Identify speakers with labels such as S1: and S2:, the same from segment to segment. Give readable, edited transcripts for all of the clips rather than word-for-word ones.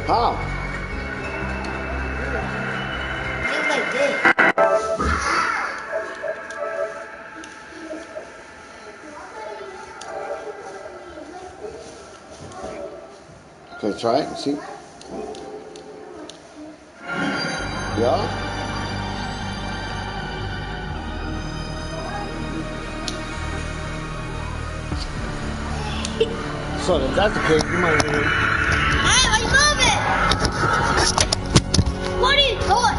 S1: How?
S2: Things like this.
S1: Can I try it and see? Yeah? So if that's the case, you might need it.
S2: Hey, why you moving? What are you doing?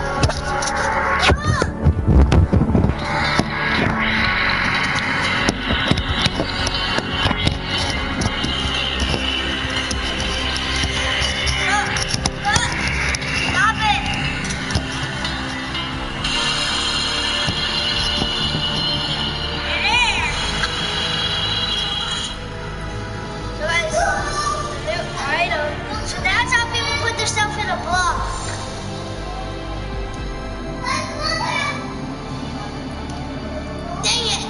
S2: Stop it! So that's how people put themselves in a block. Dang it!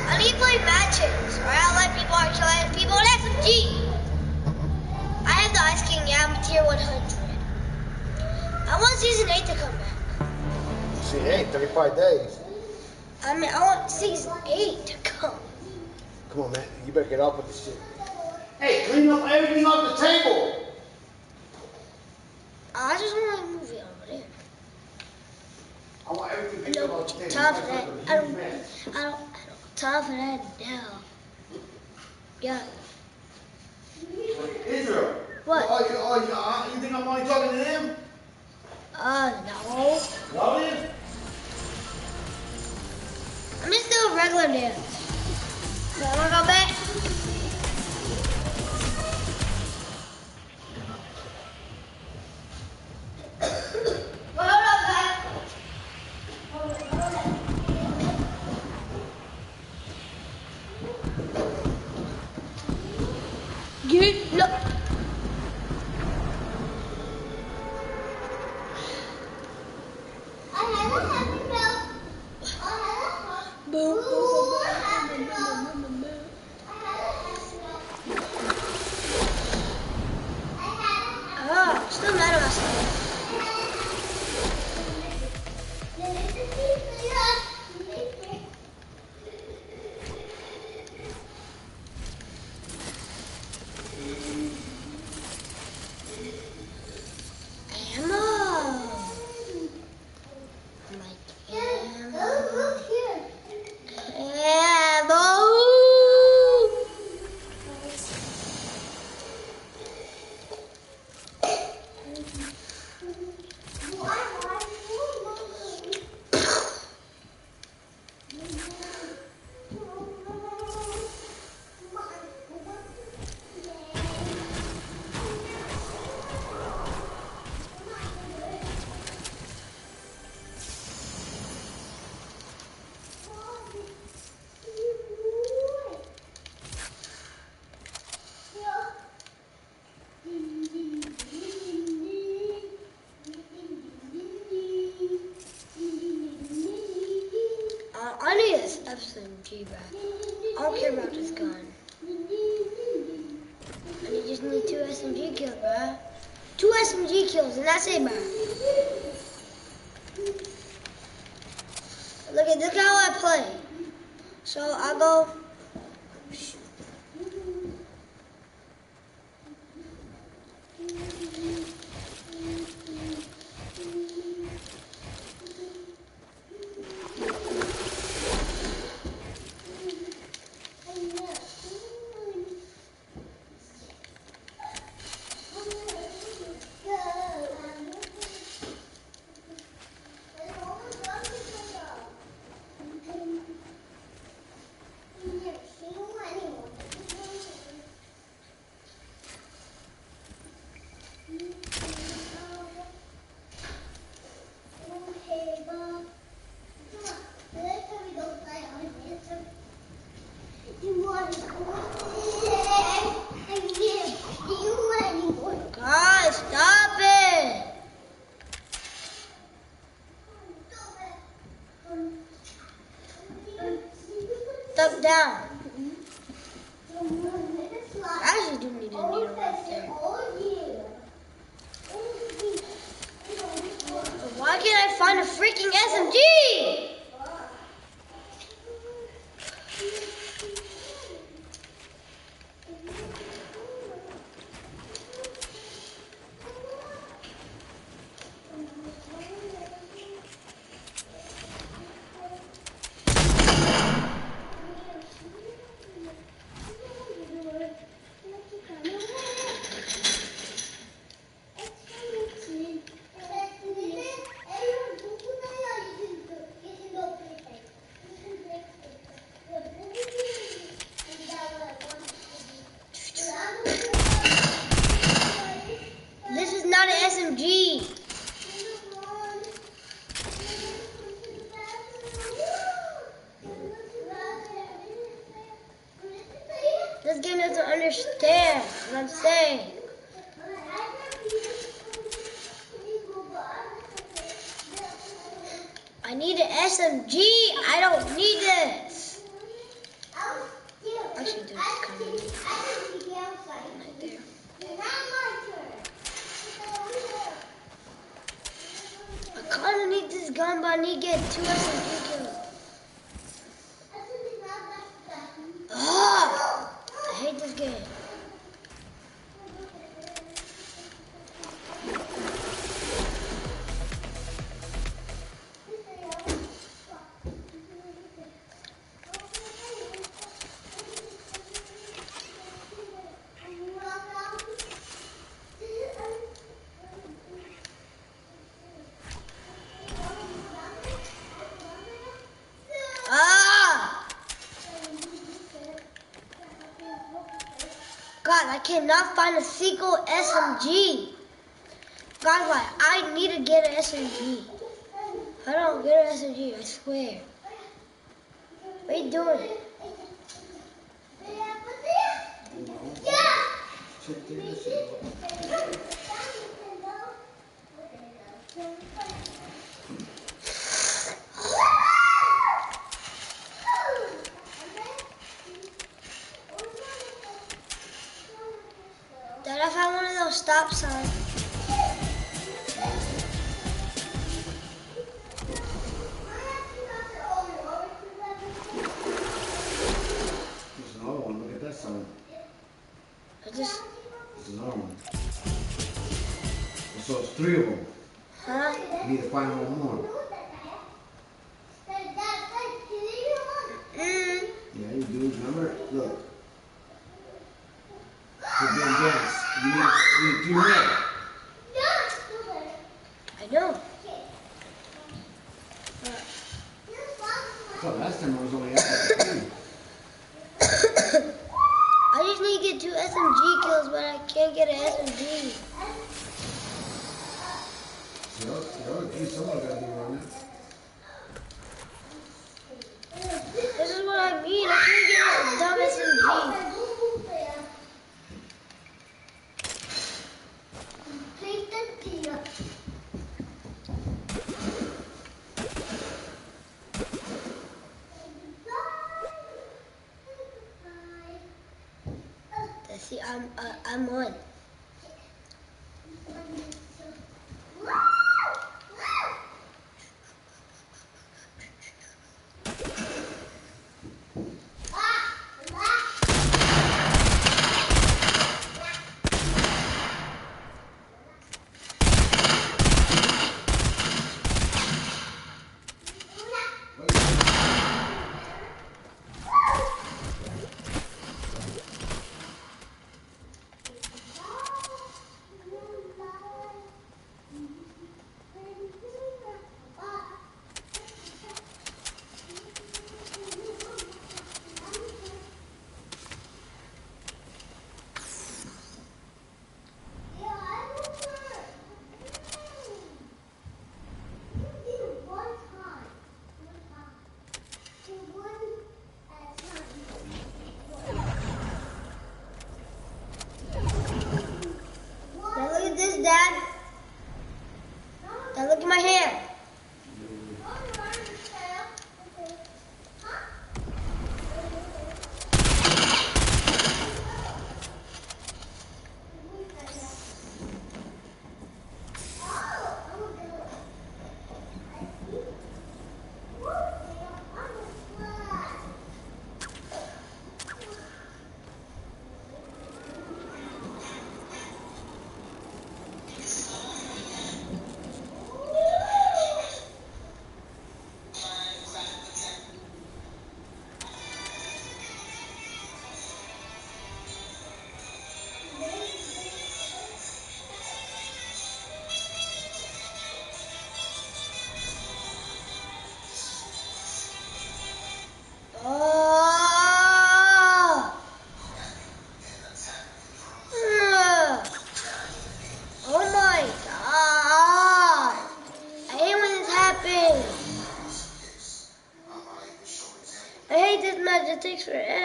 S2: I need to play matches, or I'll let people actually let people on SMG. I have the Ice King, yeah, I'm tier 100. I want season 8 to come back.
S1: See, hey, 35 days.
S2: I want season 8 to come.
S1: Come on, man. You better get up with this shit. Hey, clean up everything off the table.
S2: I just want to move it over there.
S1: I want everything cleaned up off the table.
S2: Time for that. I don't time for that now. Yeah.
S1: Israel.
S2: What?
S1: You think I'm only talking to them?
S2: No.
S1: No, then?
S2: I'm just doing regular dance. So I'm gonna go back. Hold on, guys. Get look. Still mad at myself. I need this SMG back. I don't care about this gun. I just need 2 SMG kills, bruh. 2 SMG kills, and that's it, bruh. Look at how I play. So I go. Guys, stop it! Duck down. I actually do need need a needle right there. Why can't I find a freaking SMG? This is not an SMG. This game doesn't understand what I'm saying. I need an SMG. I don't need this. Actually, there's kind of right there. I kind of need this gun, but I need to get 2 SMG kills. Ah! I hate this game. God, I cannot find a single SMG. God, why? I need to get an SMG. I don't get an SMG, I swear. What are you doing? Dad, I found one of those stop signs.
S1: There's another one. Look at that sign. There's another one. So it's 3 of them.
S2: Huh?
S1: You need to find one more. Yeah, you do. Remember? Look. We're doing dance. You need 2 more.
S2: I know.
S1: So last time I was only after 3.
S2: I just need to get 2 SMG kills, but I can't get an SMG.
S1: Someone got to be on that.
S2: This is what I mean. I can't get a dumb SMG. See, I'm on.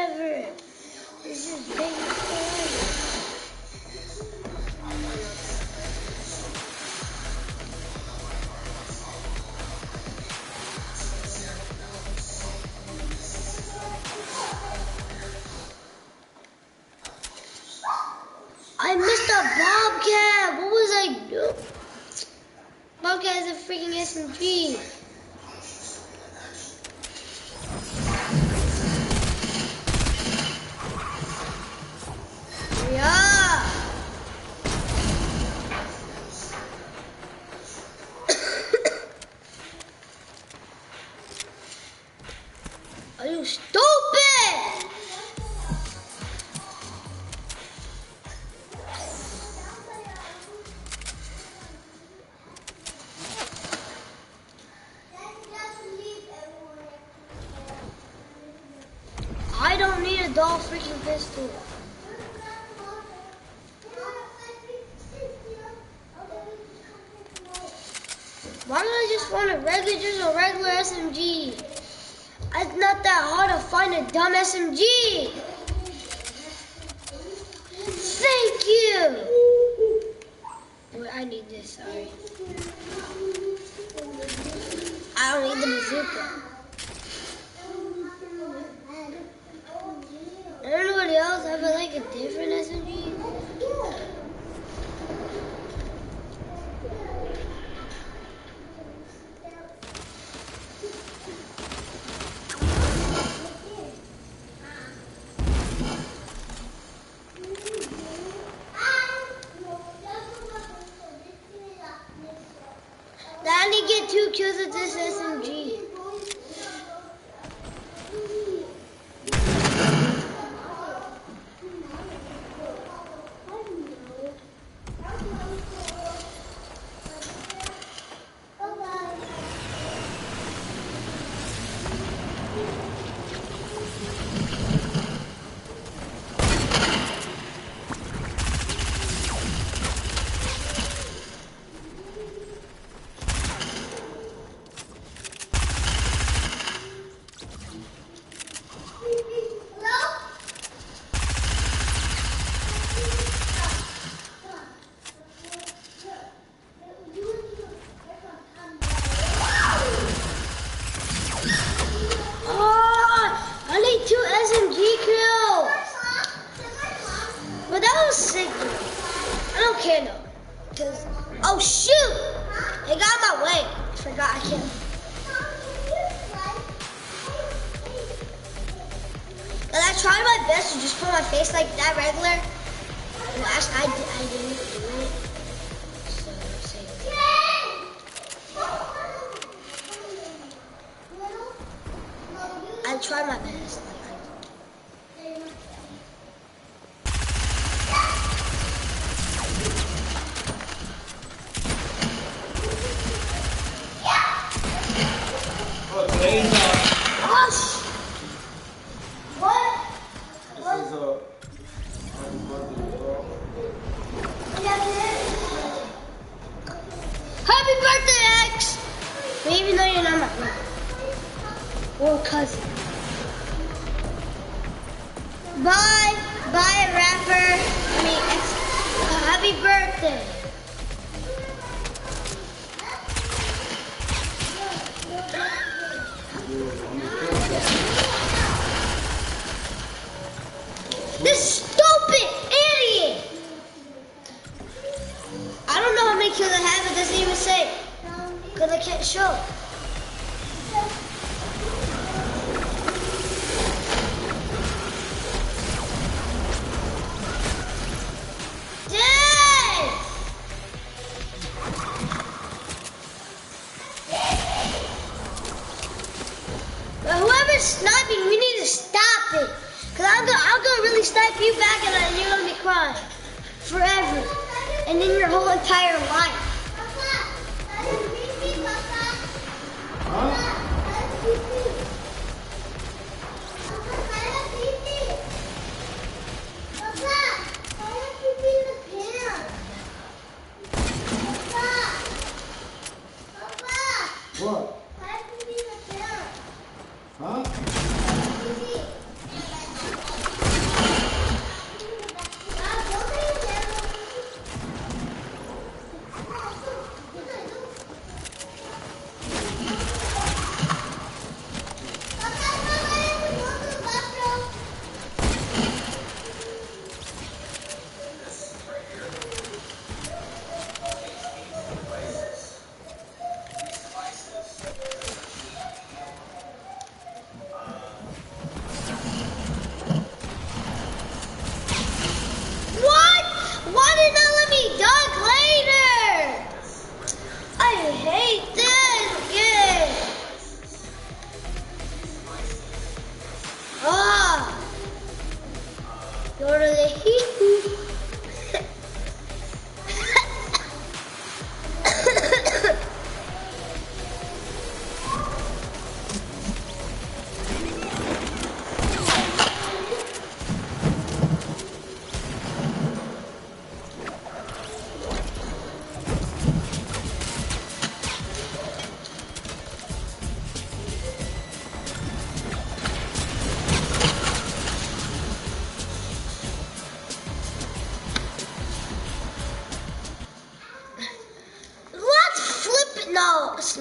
S2: forever. This is taking forever. I missed a Bobcat. What was I doing? Bobcat is a freaking SMG. Yeah. Are you stupid? I don't need a doll freaking pistol. Why don't I just find a regular SMG? It's not that hard to find a dumb SMG. Thank you. Wait, I need this, sorry. I don't need the bazooka. Anybody else have like a different SMG? I need to get 2 kills with this SMG. Oh shoot! It got in my way. I forgot I can't. And I tried my best to just put my face like that regular. And actually, I didn't do it. So, I tried my best. Happy birthday, X! Even though you're not my brother. Or cousin. Bye, rapper. I mean, X. Happy birthday. This stupid idiot! I don't know how many kills I have, it doesn't even say. Because I can't show. Dang! But whoever's sniping, we need to stop it. Because I'm gonna really snipe you back and then you're gonna be crying. Forever. And in your whole entire life.
S1: What? Huh?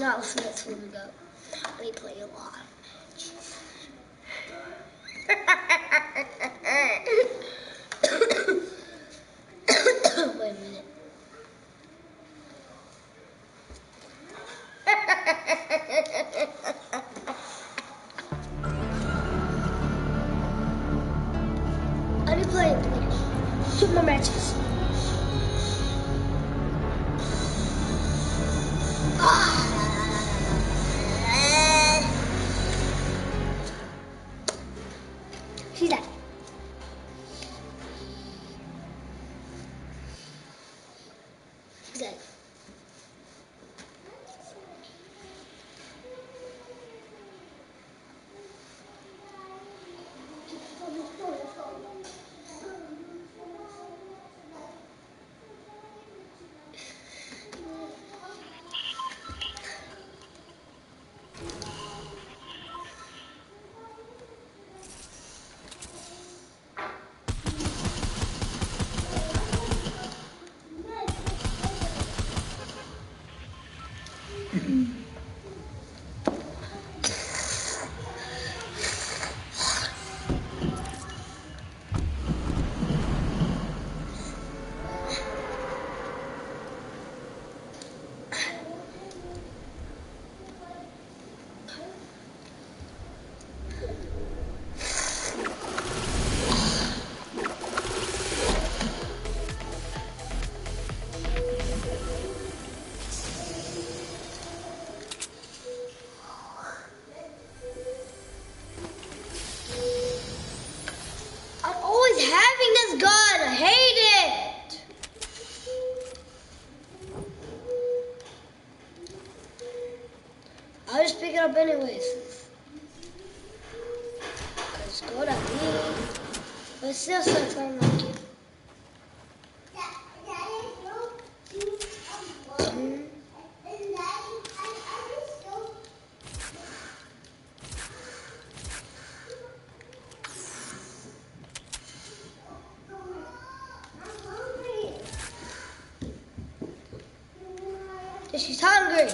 S2: not listen to swimming go. We play a lot. Wait a minute. I need to play like 2 more matches. She's dead. She's dead. Having this gun, I hate it. I'll just pick it up anyways. It's good at me, but it still sucks. I don't like it. She's hungry.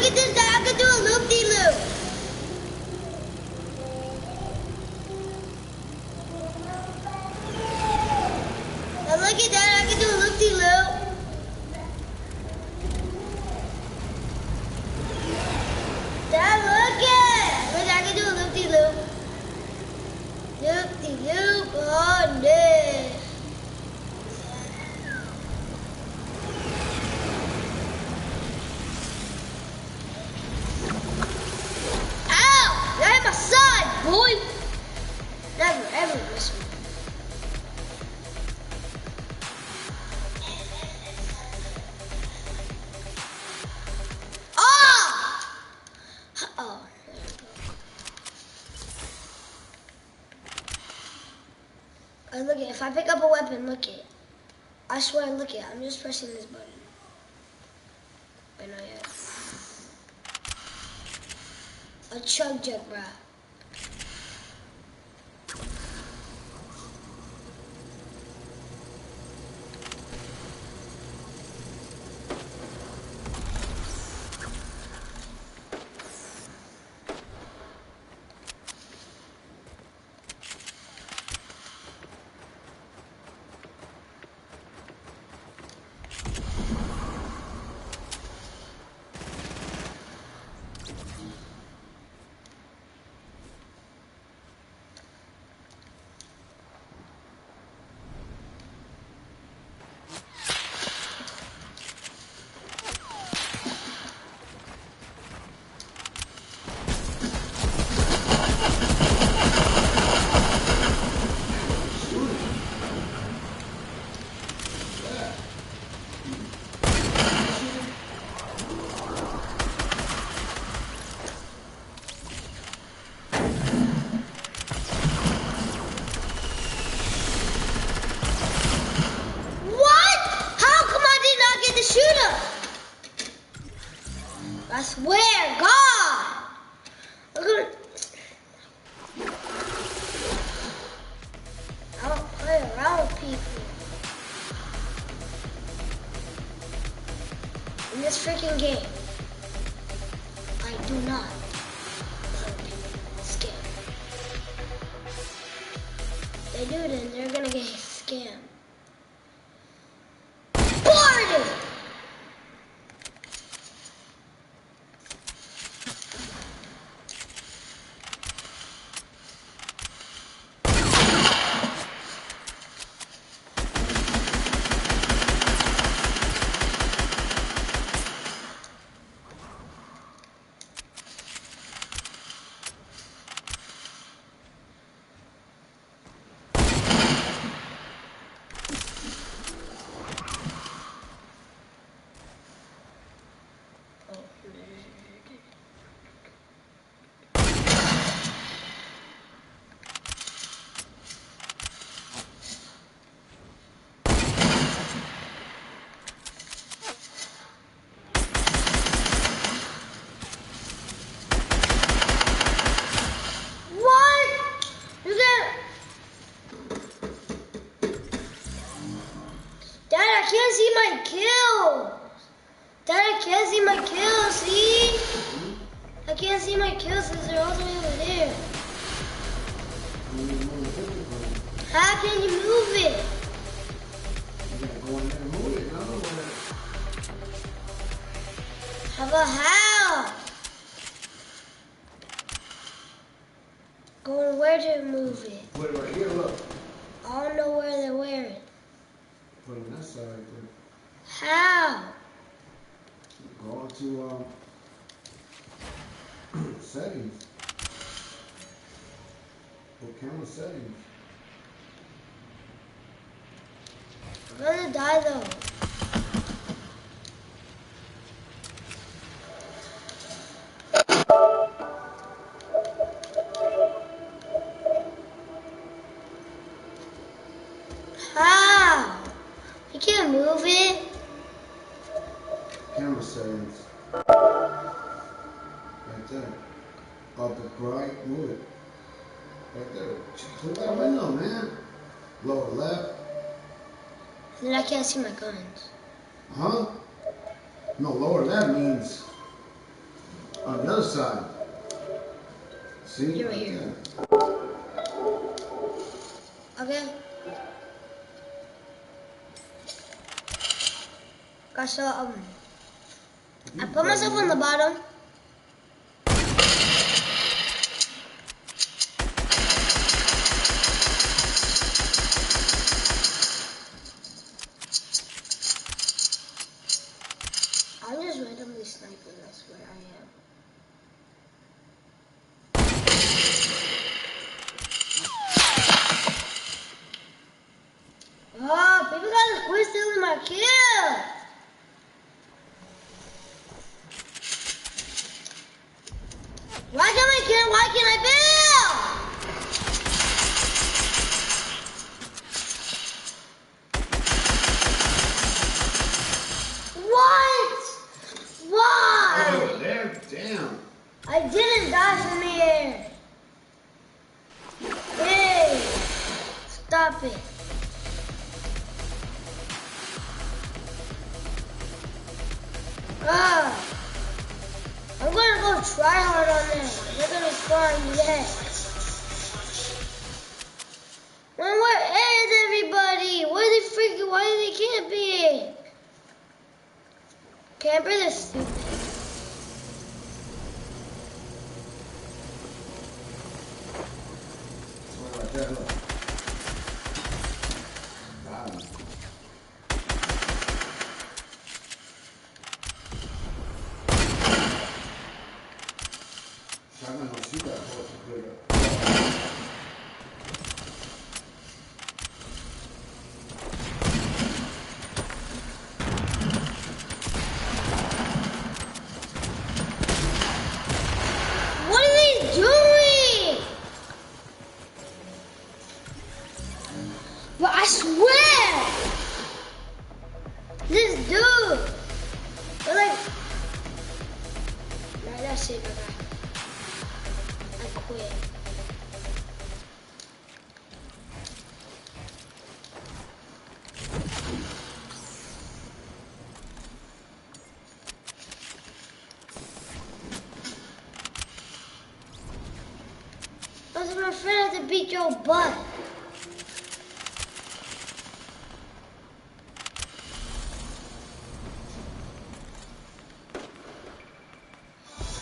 S2: look at this, Dad. I can do a loop-de-loop. Now look at that. I can do a loop-de-loop. Dad, look it. Look, I can do a loop-de-loop. Loop-de-loop on this. My son, boy. Never ever miss me. Oh! Oh. Look it. If I pick up a weapon, look it. I swear, look it. I'm just pressing this button. But not yet. A chug jug, bruh. I swear, God! Look at I don't play around with people. In this freaking game, I do not play with people. Scam. If they do, then they're gonna get scammed. Boarded! I can't see my kills. Dad, I can't see my kills, see? I can't see my kills because they're all the way over there. How can you move it?
S1: You gotta go in there and move it.
S2: How about how? Going where to move it?
S1: Put it right here, look.
S2: I don't know where they're wearing.
S1: Put it on that side right there.
S2: How?
S1: Go into settings. Go camera settings.
S2: I'm gonna die though. How? You can't move it.
S1: Camera settings. Right there. Up the right, move it. Right there. Click that window, man. Lower left.
S2: Then I can't see my guns.
S1: Huh? No, lower left means other side. See?
S2: You're here. Okay. Okay, so I put myself on the bottom. I'm just randomly sniping, that's where I am. Oh, people gotta quit stealing my kill! Why can't I kill? Why can't I build? What? Why?
S1: Oh, there, damn.
S2: I didn't die from the air. Hey, stop it. I'm gonna go try hard on them. They're gonna spawn me dead. When where is everybody? Where are they freaking? Why are they camping? Campers are stupid.
S1: Right there, look. Got him. I'm not gonna shoot that horse to clear up.
S2: What are they doing? But I swear, this dude, they're like, nah, that's it, my guy. I quit. Because my friend had to beat your butt.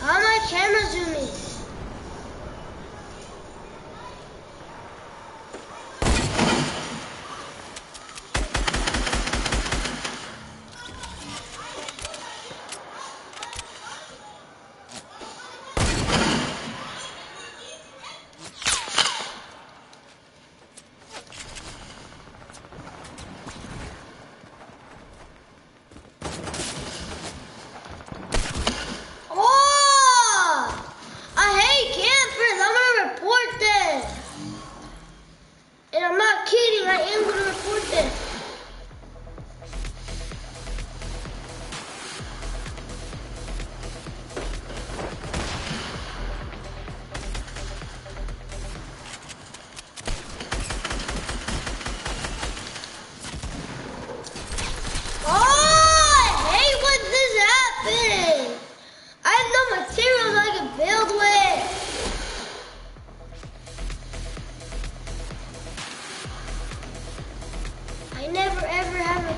S2: How am my camera zooming?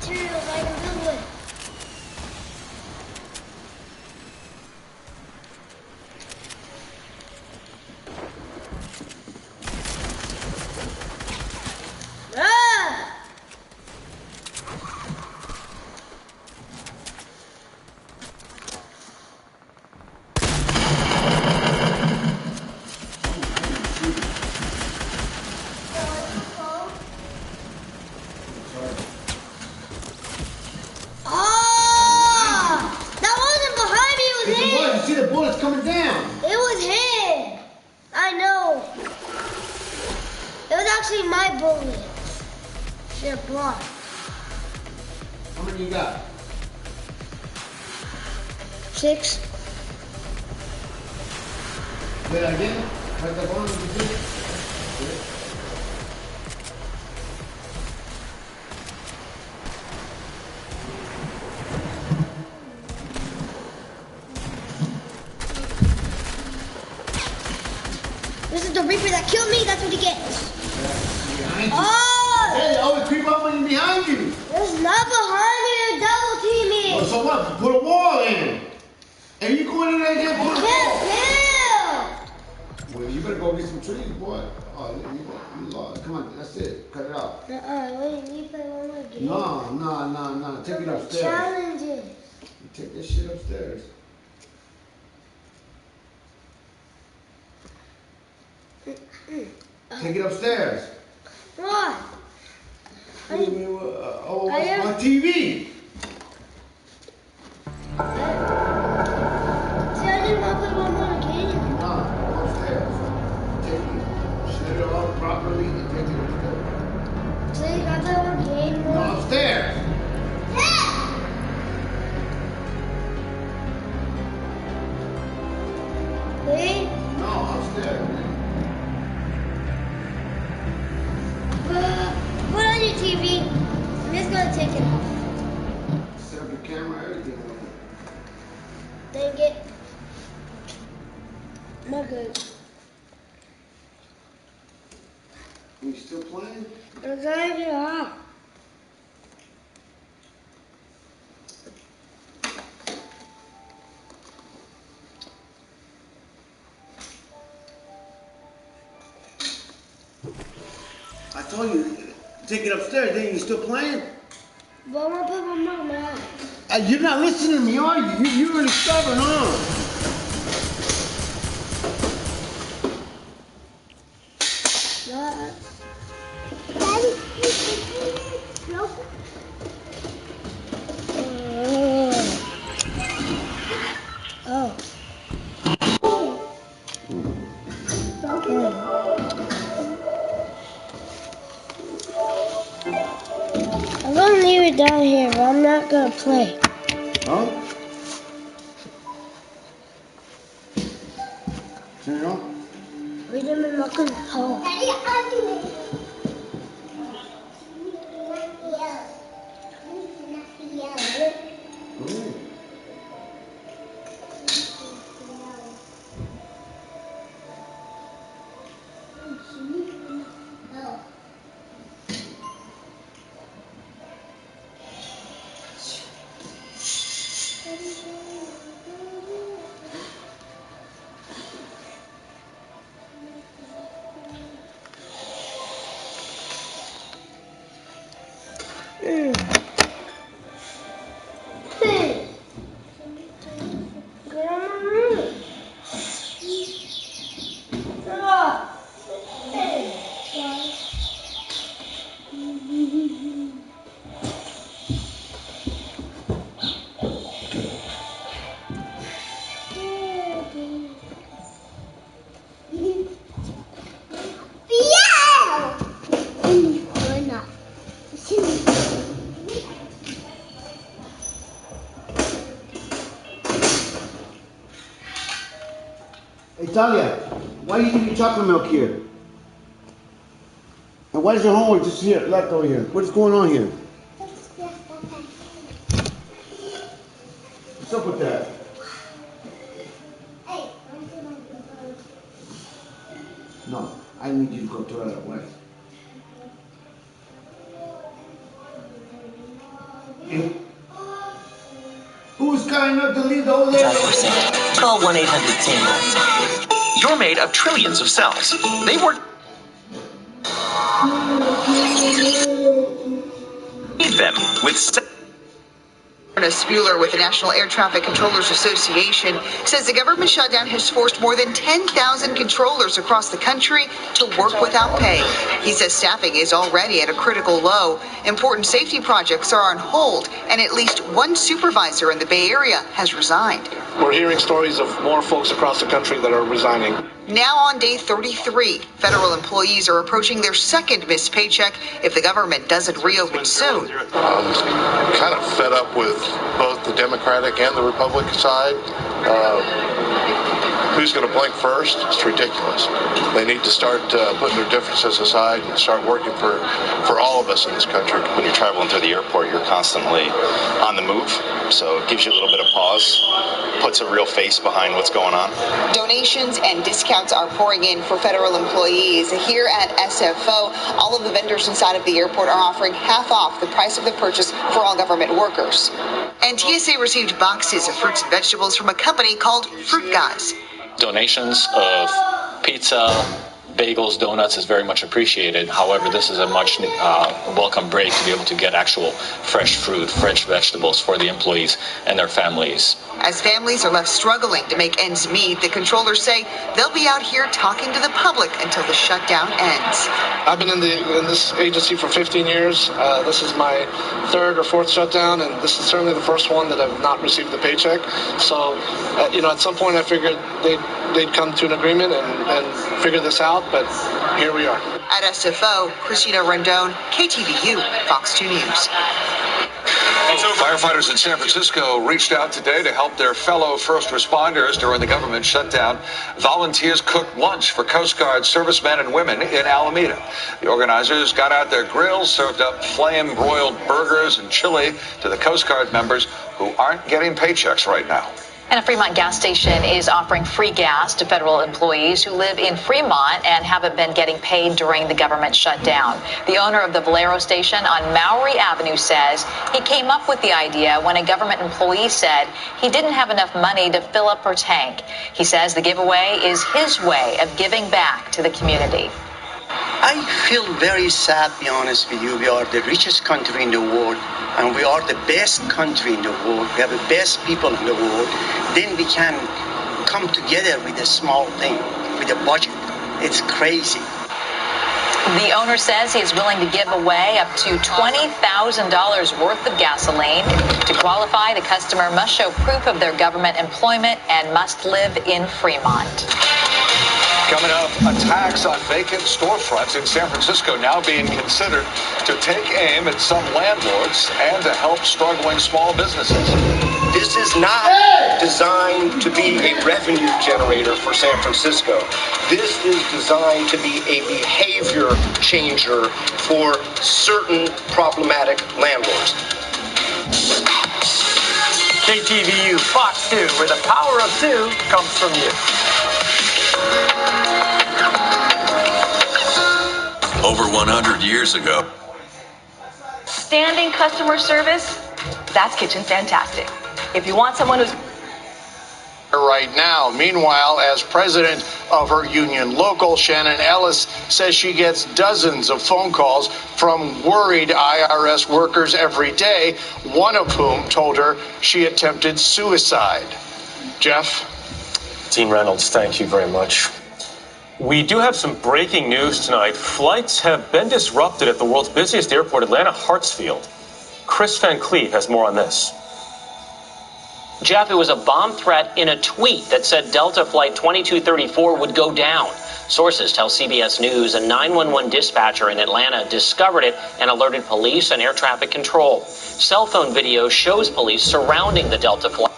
S2: materials I can build with. Ah!
S1: See the bullets coming down.
S2: It was him. I know. It was actually my bullet. Should have blocked.
S1: How many you got?
S2: 6.
S1: Say that again. Press that button. Good.
S2: This is the Reaper that killed me. That's what he gets.
S1: Behind you.
S2: Oh!
S1: Hey, always creep up when you're behind you.
S2: There's not behind me. They're double teaming.
S1: Oh, so what? Put a wall in. And you going in there and put a wall. Well, you better go get some trees, boy. Oh, you lost. Come on, that's it. Cut it out.
S2: Wait, you play one more game.
S1: No. Take it upstairs.
S2: Challenges.
S1: You take this shit upstairs. Take it upstairs.
S2: What?
S1: On TV.
S2: See, I didn't want to play one more game.
S1: No, go upstairs. Take it. Shut it off properly and take it upstairs.
S2: See, I play one game.
S1: No, upstairs.
S2: Yeah. See?
S1: No, upstairs.
S2: Put on your TV. I'm just gonna take it off.
S1: Set up your camera, everything.
S2: Dang it. Not good.
S1: You still playing?
S2: I'm trying to get off.
S1: I told you, take it upstairs, then you still playing?
S2: But I want to put one more match.
S1: You're not listening to me, are you? You're really stubborn, huh?
S2: Daddy, no. Oh. I'm gonna leave it down here, but I'm not gonna play.
S1: Huh? Turn it on.
S2: Leave them in my control.
S1: Hey, Talia, why are you eating chocolate milk here? And why is your homework just here, left over here? What's going on here? What's up with that? No, I need you to go throw that away. Who's kind enough to leave the old lady?
S3: Call 1-800-TEEN. You're made of trillions of cells. They work. Feed them with.
S4: Ernest Bueller with the National Air Traffic Controllers Association says the government shutdown has forced more than 10,000 controllers across the country to work without pay. He says staffing is already at a critical low. Important safety projects are on hold, and at least one supervisor in the Bay Area has resigned.
S5: We're hearing stories of more folks across the country that are resigning.
S4: Now on day 33, federal employees are approaching their second missed paycheck if the government doesn't reopen soon.
S6: I'm kind of fed up with both the Democratic and the Republican side. who's going to blink first, it's ridiculous. They need to start putting their differences aside and start working for all of us in this country.
S7: When you're traveling through the airport, you're constantly on the move, so it gives you a little bit of pause, puts a real face behind what's going on.
S4: Donations and discounts are pouring in for federal employees. Here at SFO, all of the vendors inside of the airport are offering half off the price of the purchase for all government workers. And TSA received boxes of fruits and vegetables from a company called Fruit Guys.
S8: Donations of pizza, bagels, donuts is very much appreciated. However, this is a much welcome break to be able to get actual fresh fruit, fresh vegetables for the employees and their families.
S4: As families are left struggling to make ends meet, the controllers say they'll be out here talking to the public until the shutdown ends.
S5: I've been in this agency for 15 years. This is my third or fourth shutdown, and this is certainly the first one that I've not received the paycheck. So, at some point I figured they'd come to an agreement and figure this out, but here we are.
S4: At SFO, Christina Rendon, KTVU, Fox 2 News.
S9: Firefighters in San Francisco reached out today to help their fellow first responders during the government shutdown. Volunteers cooked lunch for Coast Guard servicemen and women in Alameda. The organizers got out their grills, served up flame-broiled burgers and chili to the Coast Guard members who aren't getting paychecks right now.
S10: And a Fremont gas station is offering free gas to federal employees who live in Fremont and haven't been getting paid during the government shutdown. The owner of the Valero station on Maury Avenue says he came up with the idea when a government employee said he didn't have enough money to fill up her tank. He says the giveaway is his way of giving back to the community.
S11: I feel very sad, to be honest with you. We are the richest country in the world, and we are the best country in the world. We have the best people in the world. Then we can come together with a small thing, with a budget. It's crazy.
S10: The owner says he is willing to give away up to $20,000 worth of gasoline. To qualify, the customer must show proof of their government employment and must live in Fremont.
S9: Coming up, attacks on vacant storefronts in San Francisco now being considered to take aim at some landlords and to help struggling small businesses.
S12: This is not designed to be a revenue generator for San Francisco. This is designed to be a behavior changer for certain problematic landlords.
S13: KTVU Fox 2, where the power of two comes from you.
S14: Over 100 years ago.
S15: Standing customer service, that's Kitchen Fantastic. If you want someone who's
S16: right now. Meanwhile, as president of her union local, Shannon Ellis says she gets dozens of phone calls from worried IRS workers every day, one of whom told her she attempted suicide. Jeff?
S17: Dean Reynolds, thank you very much. We do have some breaking news tonight. Flights have been disrupted at the world's busiest airport, Atlanta Hartsfield. Chris Van Cleef has more on this.
S18: Jeff, it was a bomb threat in a tweet that said Delta Flight 2234 would go down. Sources tell CBS News a 911 dispatcher in Atlanta discovered it and alerted police and air traffic control. Cell phone video shows police surrounding the Delta flight.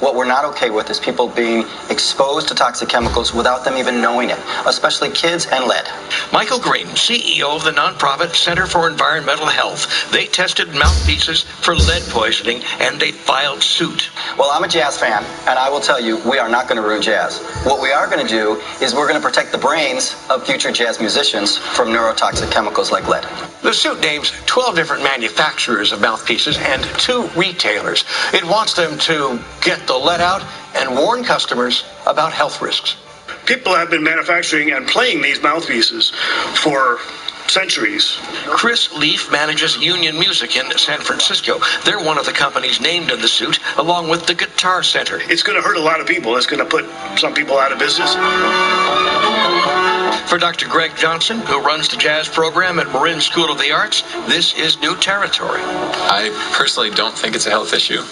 S19: What we're not okay with is people being exposed to toxic chemicals without them even knowing it, especially kids and lead.
S20: Michael Green, CEO of the nonprofit Center for Environmental Health. They tested mouthpieces for lead poisoning and they filed suit.
S19: Well, I'm a jazz fan, and I will tell you, we are not going to ruin jazz. What we are going to do is we're going to protect the brains of future jazz musicians from neurotoxic chemicals like lead.
S20: The suit names 12 different manufacturers of mouthpieces and 2 retailers. It wants them to get the lead out and warn customers about health risks.
S21: People have been manufacturing and playing these mouthpieces for centuries.
S20: Chris Leaf manages Union Music in San Francisco. They're one of the companies named in the suit, along with the Guitar Center.
S21: It's going to hurt a lot of people. It's going to put some people out of business.
S20: For Dr. Greg Johnson, who runs the jazz program at Marin School of the Arts, this is new territory.
S22: I personally don't think it's a health issue,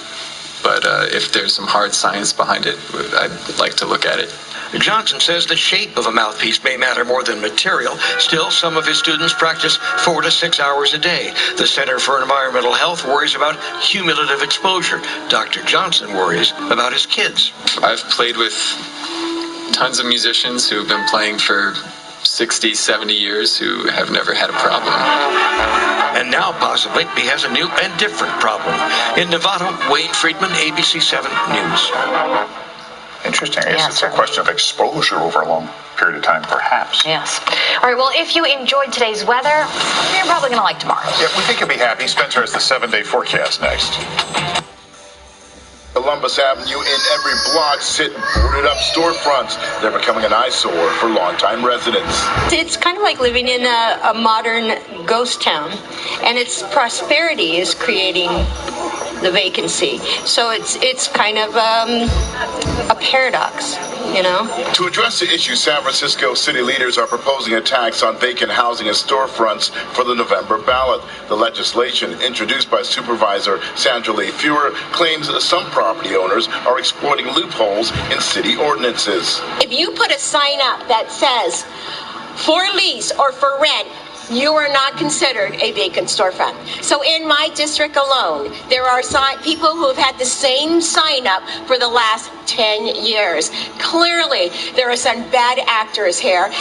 S22: but if there's some hard science behind it, I'd like to look at it.
S20: Johnson says the shape of a mouthpiece may matter more than material. Still, some of his students practice 4 to 6 hours a day. The Center for Environmental Health worries about cumulative exposure. Dr. Johnson worries about his kids.
S22: I've played with tons of musicians who have been playing for 60, 70 years who have never had a problem.
S20: And now, possibly, he has a new and different problem. In Nevada, Wade Friedman, ABC 7 News.
S1: Interesting. I guess it's a question of exposure over a long period of time, perhaps.
S10: Yes. All right, well, if you enjoyed today's weather, you're probably going to like tomorrow.
S1: Yeah, we think you'll be happy. Spencer has the 7-day forecast next.
S2: Columbus Avenue in every block sit boarded up storefronts. They're becoming an eyesore for longtime residents.
S23: It's kind of like living in a modern ghost town, and its prosperity is creating the vacancy. So it's kind of a paradox, you know?
S2: To address the issue, San Francisco city leaders are proposing a tax on vacant housing and storefronts for the November ballot. The legislation, introduced by Supervisor Sandra Lee Feuer, claims that some property owners are exploiting loopholes in city ordinances.
S23: If you put a sign up that says for lease or for rent, you are not considered a vacant storefront. So in my district alone, there are people who have had the same sign up for the last 10 years. Clearly, there are some bad actors here.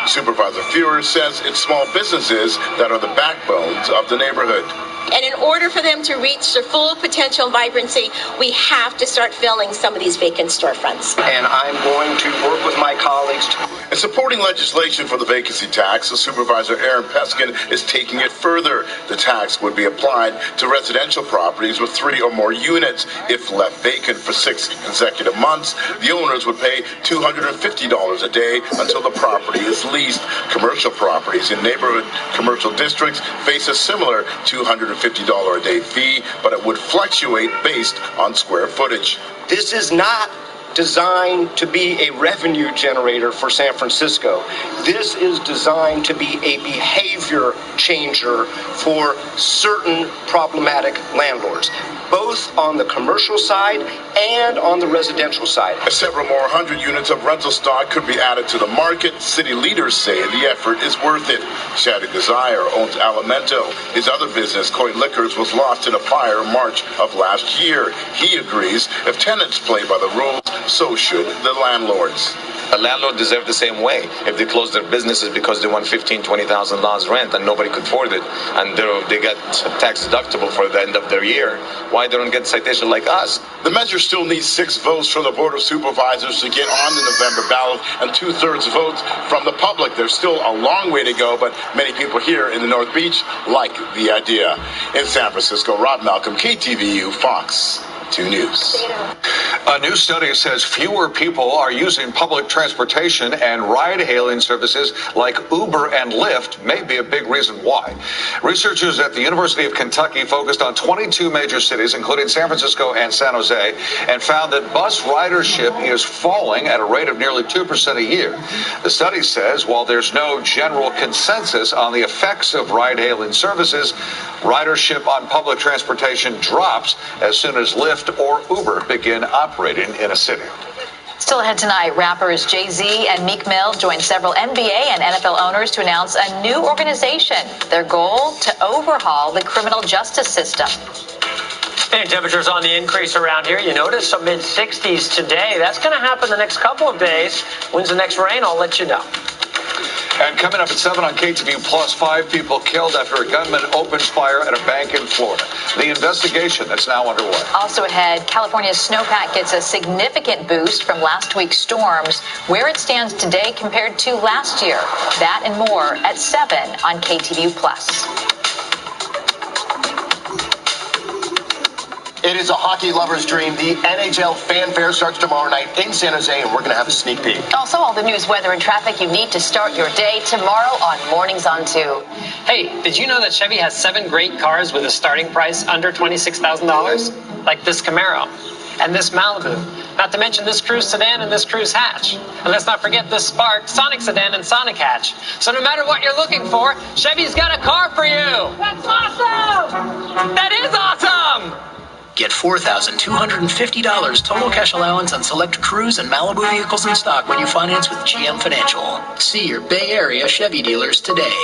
S2: Supervisor Feuer says it's small businesses that are the backbones of the neighborhood.
S23: And in order for them to reach their full potential vibrancy, we have to start filling some of these vacant storefronts.
S12: And I'm going to work with my colleagues.
S2: In supporting legislation for the vacancy tax, the Supervisor Aaron Peskin is taking it further. The tax would be applied to residential properties with 3 or more units. If left vacant for 6 consecutive months, the owners would pay $250 a day until the property is leased. Commercial properties in neighborhood commercial districts face a similar $250 a day fee, but it would fluctuate based on square footage.
S12: This is not designed to be a revenue generator for San Francisco. This is designed to be a behavior changer for certain problematic landlords, both on the commercial side and on the residential side.
S2: Several more hundred units of rental stock could be added to the market. City leaders say the effort is worth it. Shadi Desire owns Alimento. His other business, Coy Liquors, was lost in a fire in March of last year. He agrees if tenants play by the rules, so should the landlords.
S9: A landlord deserves the same way. If they close their businesses because they want $15,000, $20,000 rent and nobody could afford it, and they get tax deductible for the end of their year, why they don't get citation like us?
S2: The measure still needs 6 votes from the Board of Supervisors to get on the November ballot and 2/3 votes from the public. There's still a long way to go, but many people here in the North Beach like the idea. In San Francisco, Rob Malcolm, KTVU, Fox 2 News.
S9: A new study says fewer people are using public transportation, and ride-hailing services like Uber and Lyft may be a big reason why. Researchers at the University of Kentucky focused on 22 major cities, including San Francisco and San Jose, and found that bus ridership is falling at a rate of nearly 2% a year. The study says while there's no general consensus on the effects of ride-hailing services, ridership on public transportation drops as soon as Lyft or Uber begin operating in a city.
S10: Still ahead tonight, rappers Jay-Z and Meek Mill joined several NBA and NFL owners to announce a new organization. Their goal, to overhaul the criminal justice system.
S18: And temperatures on the increase around here. You notice some mid-60s today. That's going to happen the next couple of days. When's the next rain? I'll let you know.
S9: And coming up at 7 on KTVU Plus, 5 people killed after a gunman opens fire at a bank in Florida. The investigation that's now underway.
S10: Also ahead, California's snowpack gets a significant boost from last week's storms. Where it stands today compared to last year. That and more at 7 on KTVU Plus.
S12: It is a hockey lover's dream. The NHL Fanfare starts tomorrow night in San Jose, and we're going to have a sneak peek.
S10: Also, all the news, weather, and traffic you need to start your day tomorrow on Mornings on 2.
S13: Hey, did you know that Chevy has 7 great cars with a starting price under $26,000? Like this Camaro and this Malibu. Not to mention this Cruze sedan and this Cruze hatch. And let's not forget this Spark, Sonic sedan, and Sonic hatch. So no matter what you're looking for, Chevy's got a car for you.
S15: That's awesome!
S13: That is awesome!
S3: Get $4,250 total cash allowance on select Cruise and Malibu vehicles in stock when you finance with GM Financial. See your Bay Area Chevy dealers today.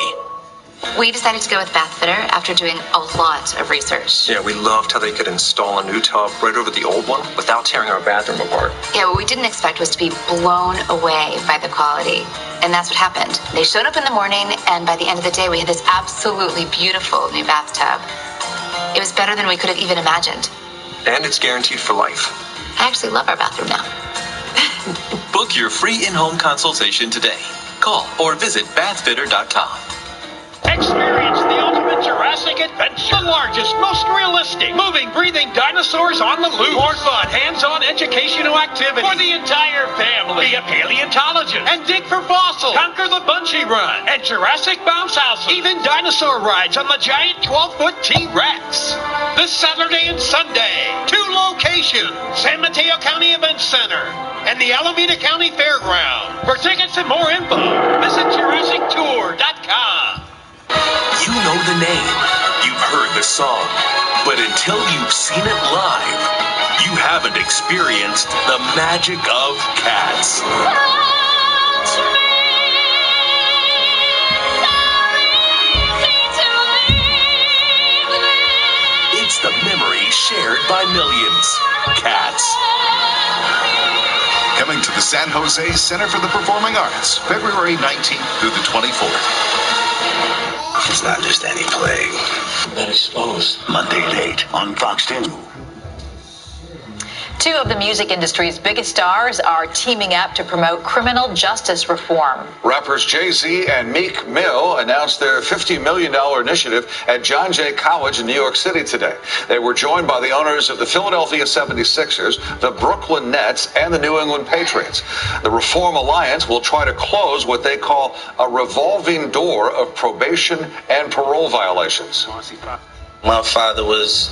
S6: We decided to go with Bath Fitter after doing a lot of research.
S7: Yeah, we loved how they could install a new tub right over the old one without tearing our bathroom apart.
S6: Yeah, what we didn't expect was to be blown away by the quality. And that's what happened. They showed up in the morning, and by the end of the day, we had this absolutely beautiful new bathtub. It was better than we could have even imagined.
S7: And it's guaranteed for life.
S6: I actually love our bathroom now.
S24: Book your free in-home consultation today. Call or visit bathfitter.com.
S25: Experience the ultimate Jurassic adventure. The largest, most realistic, moving, breathing dinosaurs on the loose. More fun, hands-on educational activity for the entire family. Be a paleontologist and dig for fossils. Conquer the bungee run and Jurassic bounce houses. Even dinosaur rides on the giant 12-foot T-Rex. This Saturday and Sunday, 2 locations: San Mateo County Event Center and the Alameda County Fairground. For tickets and more info, visit JurassicTour.com.
S24: You know the name, you've heard the song, but until you've seen it live, you haven't experienced the magic of cats. It's the memory shared by millions. Cats.
S26: Coming to the San Jose Center for the Performing Arts, February 19th through the 24th.
S27: It's not just any plague.
S24: Been exposed.
S27: Monday at 8 on Fox 2.
S10: 2 of the music industry's biggest stars are teaming up to promote criminal justice reform.
S9: Rappers Jay-Z and Meek Mill announced their $50 million initiative at John Jay College in New York City today. They were joined by the owners of the Philadelphia 76ers, the Brooklyn Nets, and the New England Patriots. The Reform Alliance will try to close what they call a revolving door of probation and parole violations.
S28: My father was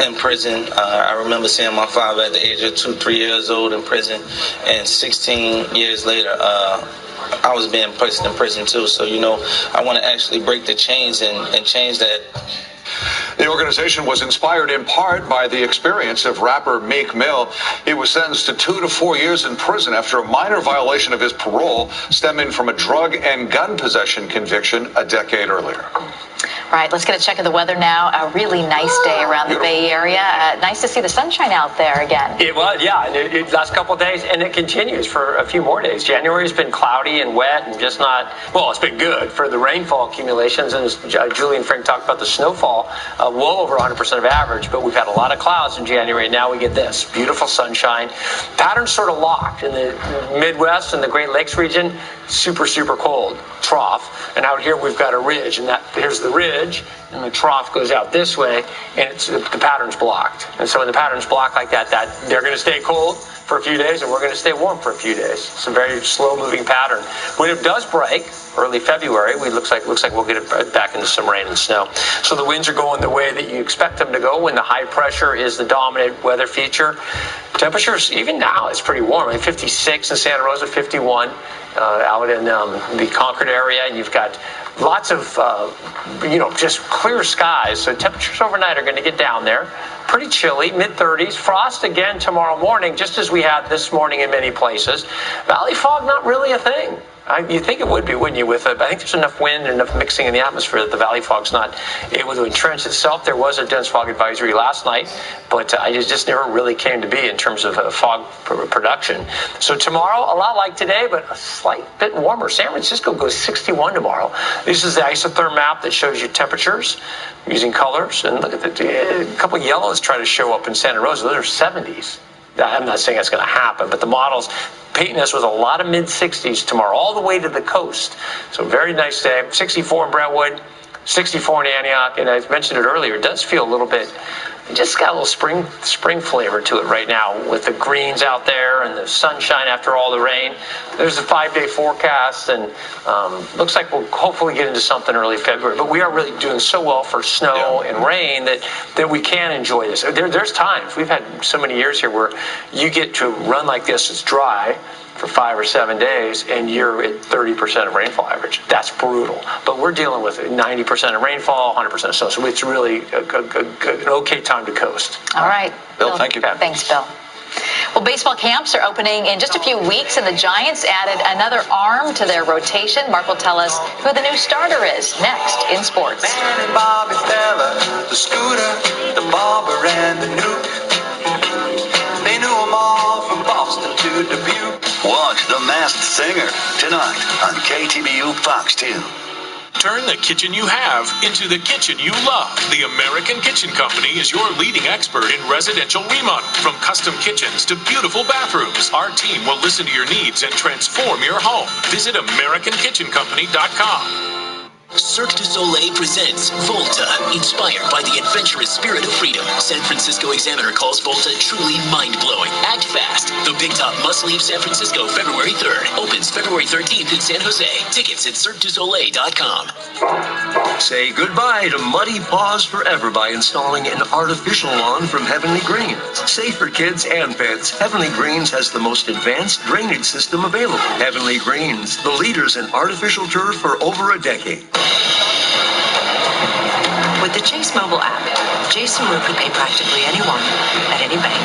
S28: in prison. I remember seeing my father at the age of 2-3 years old in prison, and 16 years later, I was being placed in prison too. So, I want to actually break the chains and change that.
S9: The organization was inspired in part by the experience of rapper Meek Mill. He was sentenced to 2 to 4 years in prison after a minor violation of his parole stemming from a drug and gun possession conviction a decade earlier.
S10: All right, let's get a check of the weather now. A really nice day around the Bay Area. Nice to see the sunshine out there again.
S18: It was, yeah. And it last couple of days, and it continues for a few more days. January's been cloudy and wet and just not, well, it's been good for the rainfall accumulations. And as Julian Frank talked about the snowfall, well over 100% of average. But we've had a lot of clouds in January, and now we get this beautiful sunshine. Patterns sort of locked in the Midwest and the Great Lakes region. Super, super cold trough. And out here we've got a ridge, and here's the ridge, and the trough goes out this way, and the pattern's blocked. And so when the pattern's blocked like that they're going to stay cold for a few days, and we're going to stay warm for a few days. It's a very slow-moving pattern. When it does break, early February, looks like we'll get it back into some rain and snow. So the winds are going the way that you expect them to go when the high pressure is the dominant weather feature. Temperatures, even now, it's pretty warm. 56 in Santa Rosa, 51 out in the Concord area, and you've got lots of, just clear skies. So temperatures overnight are going to get down there. Pretty chilly, mid-30s. Frost again tomorrow morning, just as we had this morning in many places. Valley fog, not really a thing. You think it would be, wouldn't you? I think there's enough wind and enough mixing in the atmosphere that the valley fog's not able to entrench itself. There was a dense fog advisory last night, but it just never really came to be in terms of fog production. So tomorrow, a lot like today, but a slight bit warmer. San Francisco goes 61 tomorrow. This is the isotherm map that shows you temperatures using colors. And look at a couple of yellows try to show up in Santa Rosa. Those are 70s. I'm not saying that's going to happen, but the models painting us with a lot of mid-60s tomorrow, all the way to the coast. So very nice day. 64 in Brentwood, 64 in Antioch, and I mentioned it earlier, it does feel a little bit, it just got a little spring flavor to it right now with the greens out there and the sunshine after all the rain. There's a 5-day forecast, and looks like we'll hopefully get into something early February. But we are really doing so well for snow and rain that we can enjoy this. There's times, we've had so many years here where you get to run like this, it's dry, for 5 or 7 days, and you're at 30% of rainfall average. That's brutal. But we're dealing with 90% of rainfall, 100% of snow, so it's really an okay time to coast.
S10: All right.
S9: Bill, thank you.
S10: Thanks, Bill. Well, baseball camps are opening in just a few weeks, and the Giants added another arm to their rotation. Mark will tell us who the new starter is next in sports.
S4: Bobby Stella, the Scooter, the Barber, and the Nuke. They knew them all from Boston to Dubuque.
S27: Watch The Masked Singer tonight on KTBU Fox 2.
S24: Turn the kitchen you have into the kitchen you love. The American Kitchen Company is your leading expert in residential remodel. From custom kitchens to beautiful bathrooms, our team will listen to your needs and transform your home. Visit AmericanKitchenCompany.com.
S3: Cirque du Soleil presents Volta, inspired by the adventurous spirit of freedom. San Francisco Examiner calls Volta truly mind-blowing. Act fast. The Big Top must leave San Francisco February 3rd. Opens February 13th in San Jose. Tickets at CirqueDuSoleil.com.
S5: Say goodbye to muddy paws forever by installing an artificial lawn from Heavenly Greens. Safe for kids and pets, Heavenly Greens has the most advanced drainage system available. Heavenly Greens, the leaders in artificial turf for over a decade.
S8: With the Chase mobile app, Jason Wu could pay practically anyone at any bank,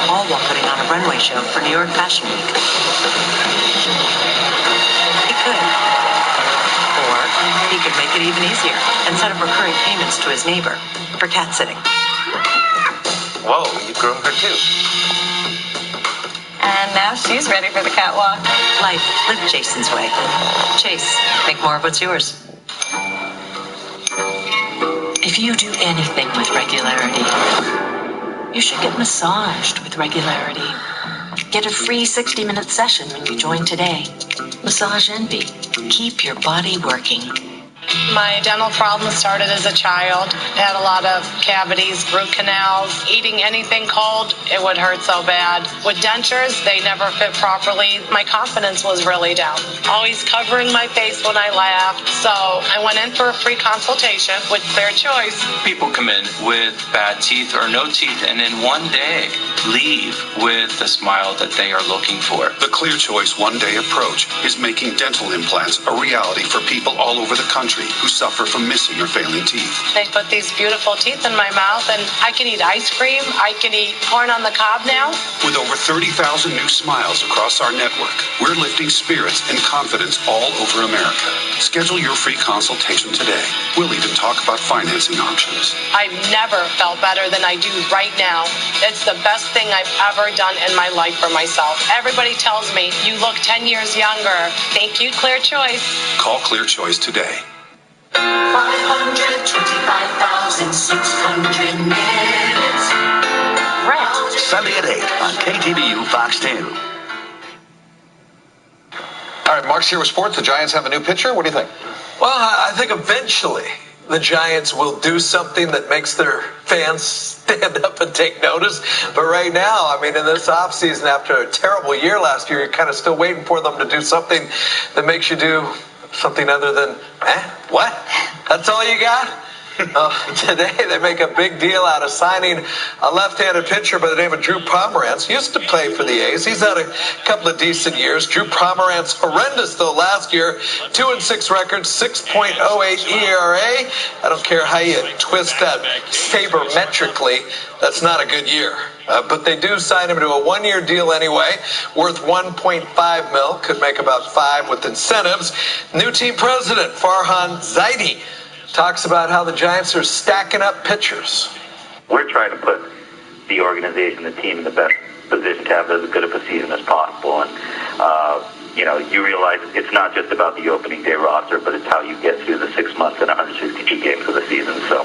S8: all while putting on a runway show for New York Fashion Week. He could. Or he could make it even easier and set up recurring payments to his neighbor for cat sitting.
S5: Whoa, you groomed her too.
S8: And now she's ready for the catwalk. Life lived Jason's way. Chase, make more of what's yours. If you do anything with regularity, you should get massaged with regularity. Get a free 60-minute session when you join today. Massage Envy. Keep your body working.
S11: My dental problem started as a child. I had a lot of cavities, root canals. Eating anything cold, it would hurt so bad. With dentures, they never fit properly. My confidence was really down. Always covering my face when I laughed. So I went in for a free consultation with Clear Choice.
S14: People come in with bad teeth or no teeth and in one day leave with the smile that they are looking for.
S16: The Clear Choice one-day approach is making dental implants a reality for people all over the country who suffer from missing or failing teeth.
S11: They put these beautiful teeth in my mouth, and I can eat ice cream. I can eat corn on the cob now.
S16: With over 30,000 new smiles across our network, we're lifting spirits and confidence all over America. Schedule your free consultation today. We'll even talk about financing options.
S11: I've never felt better than I do right now. It's the best thing I've ever done in my life for myself. Everybody tells me, you look 10 years younger. Thank you, Clear Choice.
S16: Call Clear Choice today.
S3: 525,600 minutes.
S27: Right. Sunday at 8 on KTBU Fox 2.
S9: All right, Mark's here with sports. The Giants have a new pitcher. What do you think?
S17: Well, I think eventually the Giants will do something that makes their fans stand up and take notice. But right now, I mean, in this offseason, after a terrible year last year, you're kind of still waiting for them to do something that makes you do something other than, what? That's all you got? Today, they make a big deal out of signing a left-handed pitcher by the name of Drew Pomerantz. Used to play for the A's. He's had a couple of decent years. Drew Pomerantz, horrendous, though, last year. 2-6 record, 6.08 ERA. I don't care how you twist that sabermetrically. That's not a good year. But they do sign him to a one-year deal anyway, worth $1.5 million. Could make about $5 million with incentives. New team president, Farhan Zaidi, talks about how the Giants are stacking up pitchers.
S19: We're trying to put the organization, the team in the best position to have as good of a season as possible. And, you realize it's not just about the opening day roster, but it's how you get through the 6 months and 162 games of the season. So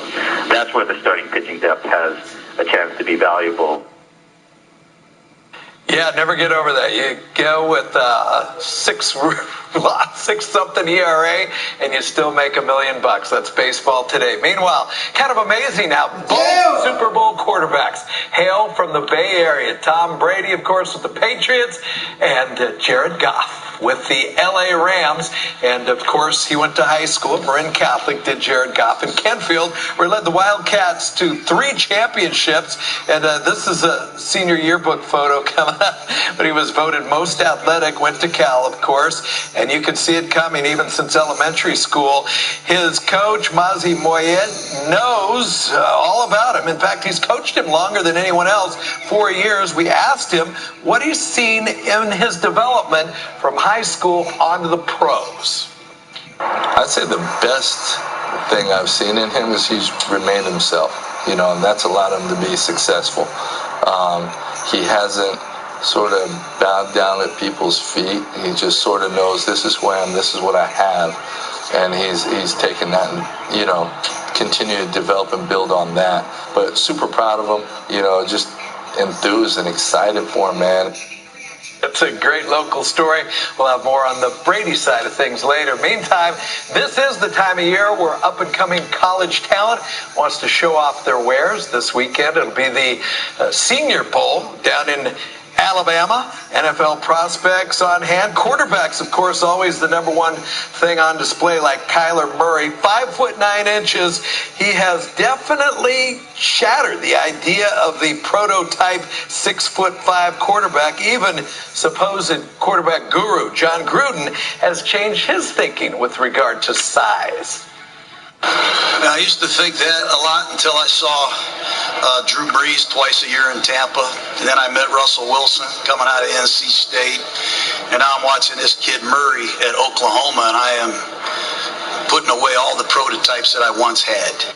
S19: that's where the starting pitching depth has a chance to be valuable.
S17: Yeah, never get over that. You go with 6-something ERA, and you still make $1 million. That's baseball today. Meanwhile, kind of amazing how both Super Bowl quarterbacks hail from the Bay Area. Tom Brady, of course, with the Patriots, and Jared Goff. with the LA Rams. And, of course, he went to high school at Marin Catholic, did Jared Goff in Kentfield, where he led the Wildcats to 3 championships. And this is a senior yearbook photo coming up when he was voted most athletic, went to Cal, of course. And you can see it coming even since elementary school. His coach, Mazi Moyed, knows all about him. In fact, he's coached him longer than anyone else, 4 years. We asked him what he's seen in his development from high school onto the pros.
S1: I'd say the best thing I've seen in him is he's remained himself, and that's allowed him to be successful. He hasn't sort of bowed down at people's feet. He just sort of knows this is who I am, this is what I have, and he's taken that and, continue to develop and build on that. But super proud of him, just enthused and excited for him, man.
S17: It's a great local story. We'll have more on the Brady side of things later. Meantime, this is the time of year where up-and-coming college talent wants to show off their wares. This weekend, it'll be the Senior Bowl down in Alabama. NFL prospects on hand. Quarterbacks, of course, always the number one thing on display, like Kyler Murray. 5'9". He has definitely shattered the idea of the prototype 6'5" quarterback. Even supposed quarterback guru John Gruden has changed his thinking with regard to size.
S27: I used to think that a lot until I saw Drew Brees twice a year in Tampa. And then I met Russell Wilson coming out of NC State. And now I'm watching this kid Murray at Oklahoma, and I am putting away all the prototypes that I once had.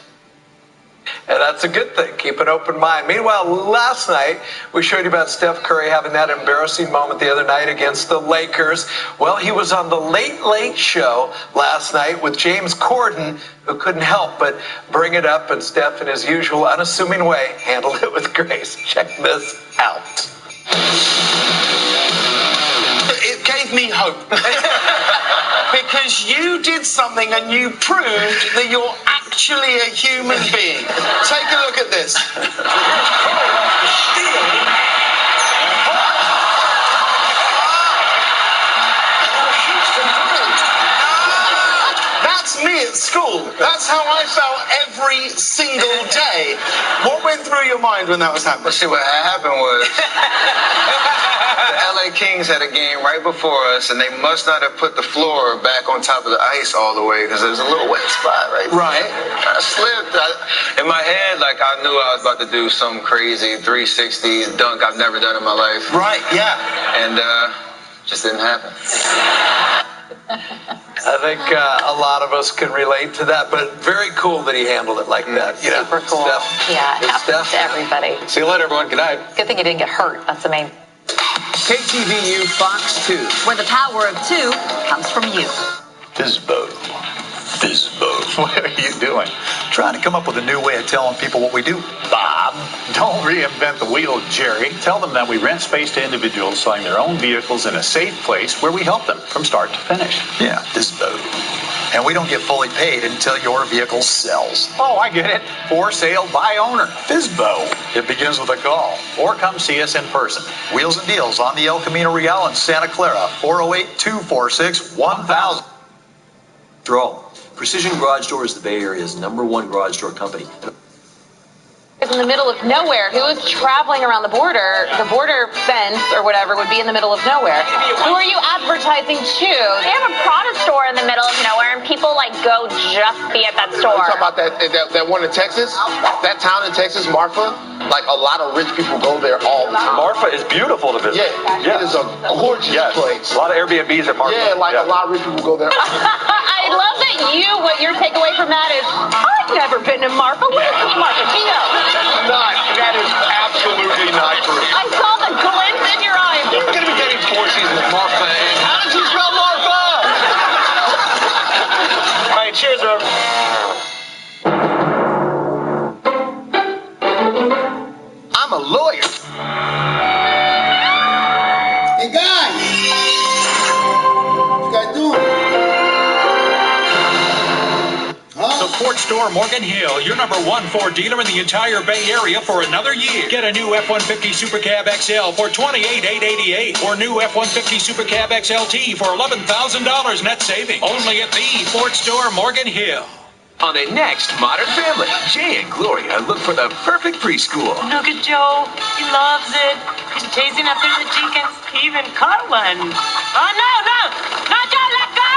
S17: And that's a good thing. Keep an open mind. Meanwhile, last night, we showed you about Steph Curry having that embarrassing moment the other night against the Lakers. Well, he was on the Late Late Show last night with James Corden, who couldn't help but bring it up, and Steph, in his usual unassuming way, handled it with grace. Check this out.
S2: It gave me hope. Because you did something and you proved that you're actually a human being. Take a look at this. That's me at school. That's how I felt every single day. What went through your mind when that was happening?
S12: Well, see, what happened was the LA Kings had a game right before us, and they must not have put the floor back on top of the ice all the way because there's a little wet spot right there.
S2: Right.
S12: I slipped. In my head, like I knew I was about to do some crazy 360 dunk I've never done in my life.
S2: Right, yeah.
S12: And just didn't happen.
S17: I think a lot of us can relate to that, but very cool that he handled it like that.
S10: Super cool.
S17: Steph.
S10: Yeah, it happens to everybody.
S9: See you later, everyone. Good night.
S10: Good thing you didn't get hurt. That's the main.
S15: KTVU Fox 2, where the power of 2 comes from you.
S20: Fizbo. What are you doing? Trying to come up with a new way of telling people what we do. Bob, don't reinvent the wheel, Jerry. Tell them that we rent space to individuals selling their own vehicles in a safe place where we help them from start to finish. Yeah, Fizbo. And we don't get fully paid until your vehicle sells. Oh, I get it. For sale by owner. Fizbo. It begins with a call. Or come see us in person. Wheels and Deals on the El Camino Real in Santa Clara. 408-246-1000.
S21: Draw. Precision Garage Door is the Bay Area's #1 garage door company.
S22: In the middle of nowhere. Who is traveling around the border fence or whatever would be in the middle of nowhere. Who are you advertising to?
S23: They have a product store in the middle of nowhere, and people go just be at that store.
S29: You talking about that one in Texas? That town in Texas, Marfa? Like a lot of rich people go there all the time.
S30: Marfa is beautiful to visit.
S29: Yeah, it is a gorgeous place.
S30: A lot of Airbnbs at Marfa.
S29: Yeah, a lot of rich people go there.
S22: I love that what your takeaway from that is, I've never been to Marfa. What is Marfa? Tino?
S29: That is absolutely not true.
S22: I saw the glint in your eyes.
S29: You're going to be getting 4 seasons of Marfa. How does he spell Marfa?
S21: All right, cheers, Robert.
S29: I'm a lawyer.
S31: Hey, guys. What you guys doing? Huh?
S20: Support
S4: Ford Store Morgan Hill, your #1 Ford dealer in the entire Bay Area for another year. Get a new F-150 Super Cab XL for $28,888 or new F-150 Super Cab XLT for $11,000 net saving. Only at the Ford Store Morgan Hill.
S3: On the next Modern Family, Jay and Gloria look for the perfect preschool.
S5: Look at Joe. He loves it. He's chasing after the chickens. He even caught one. Oh, no. No, Joe, let go.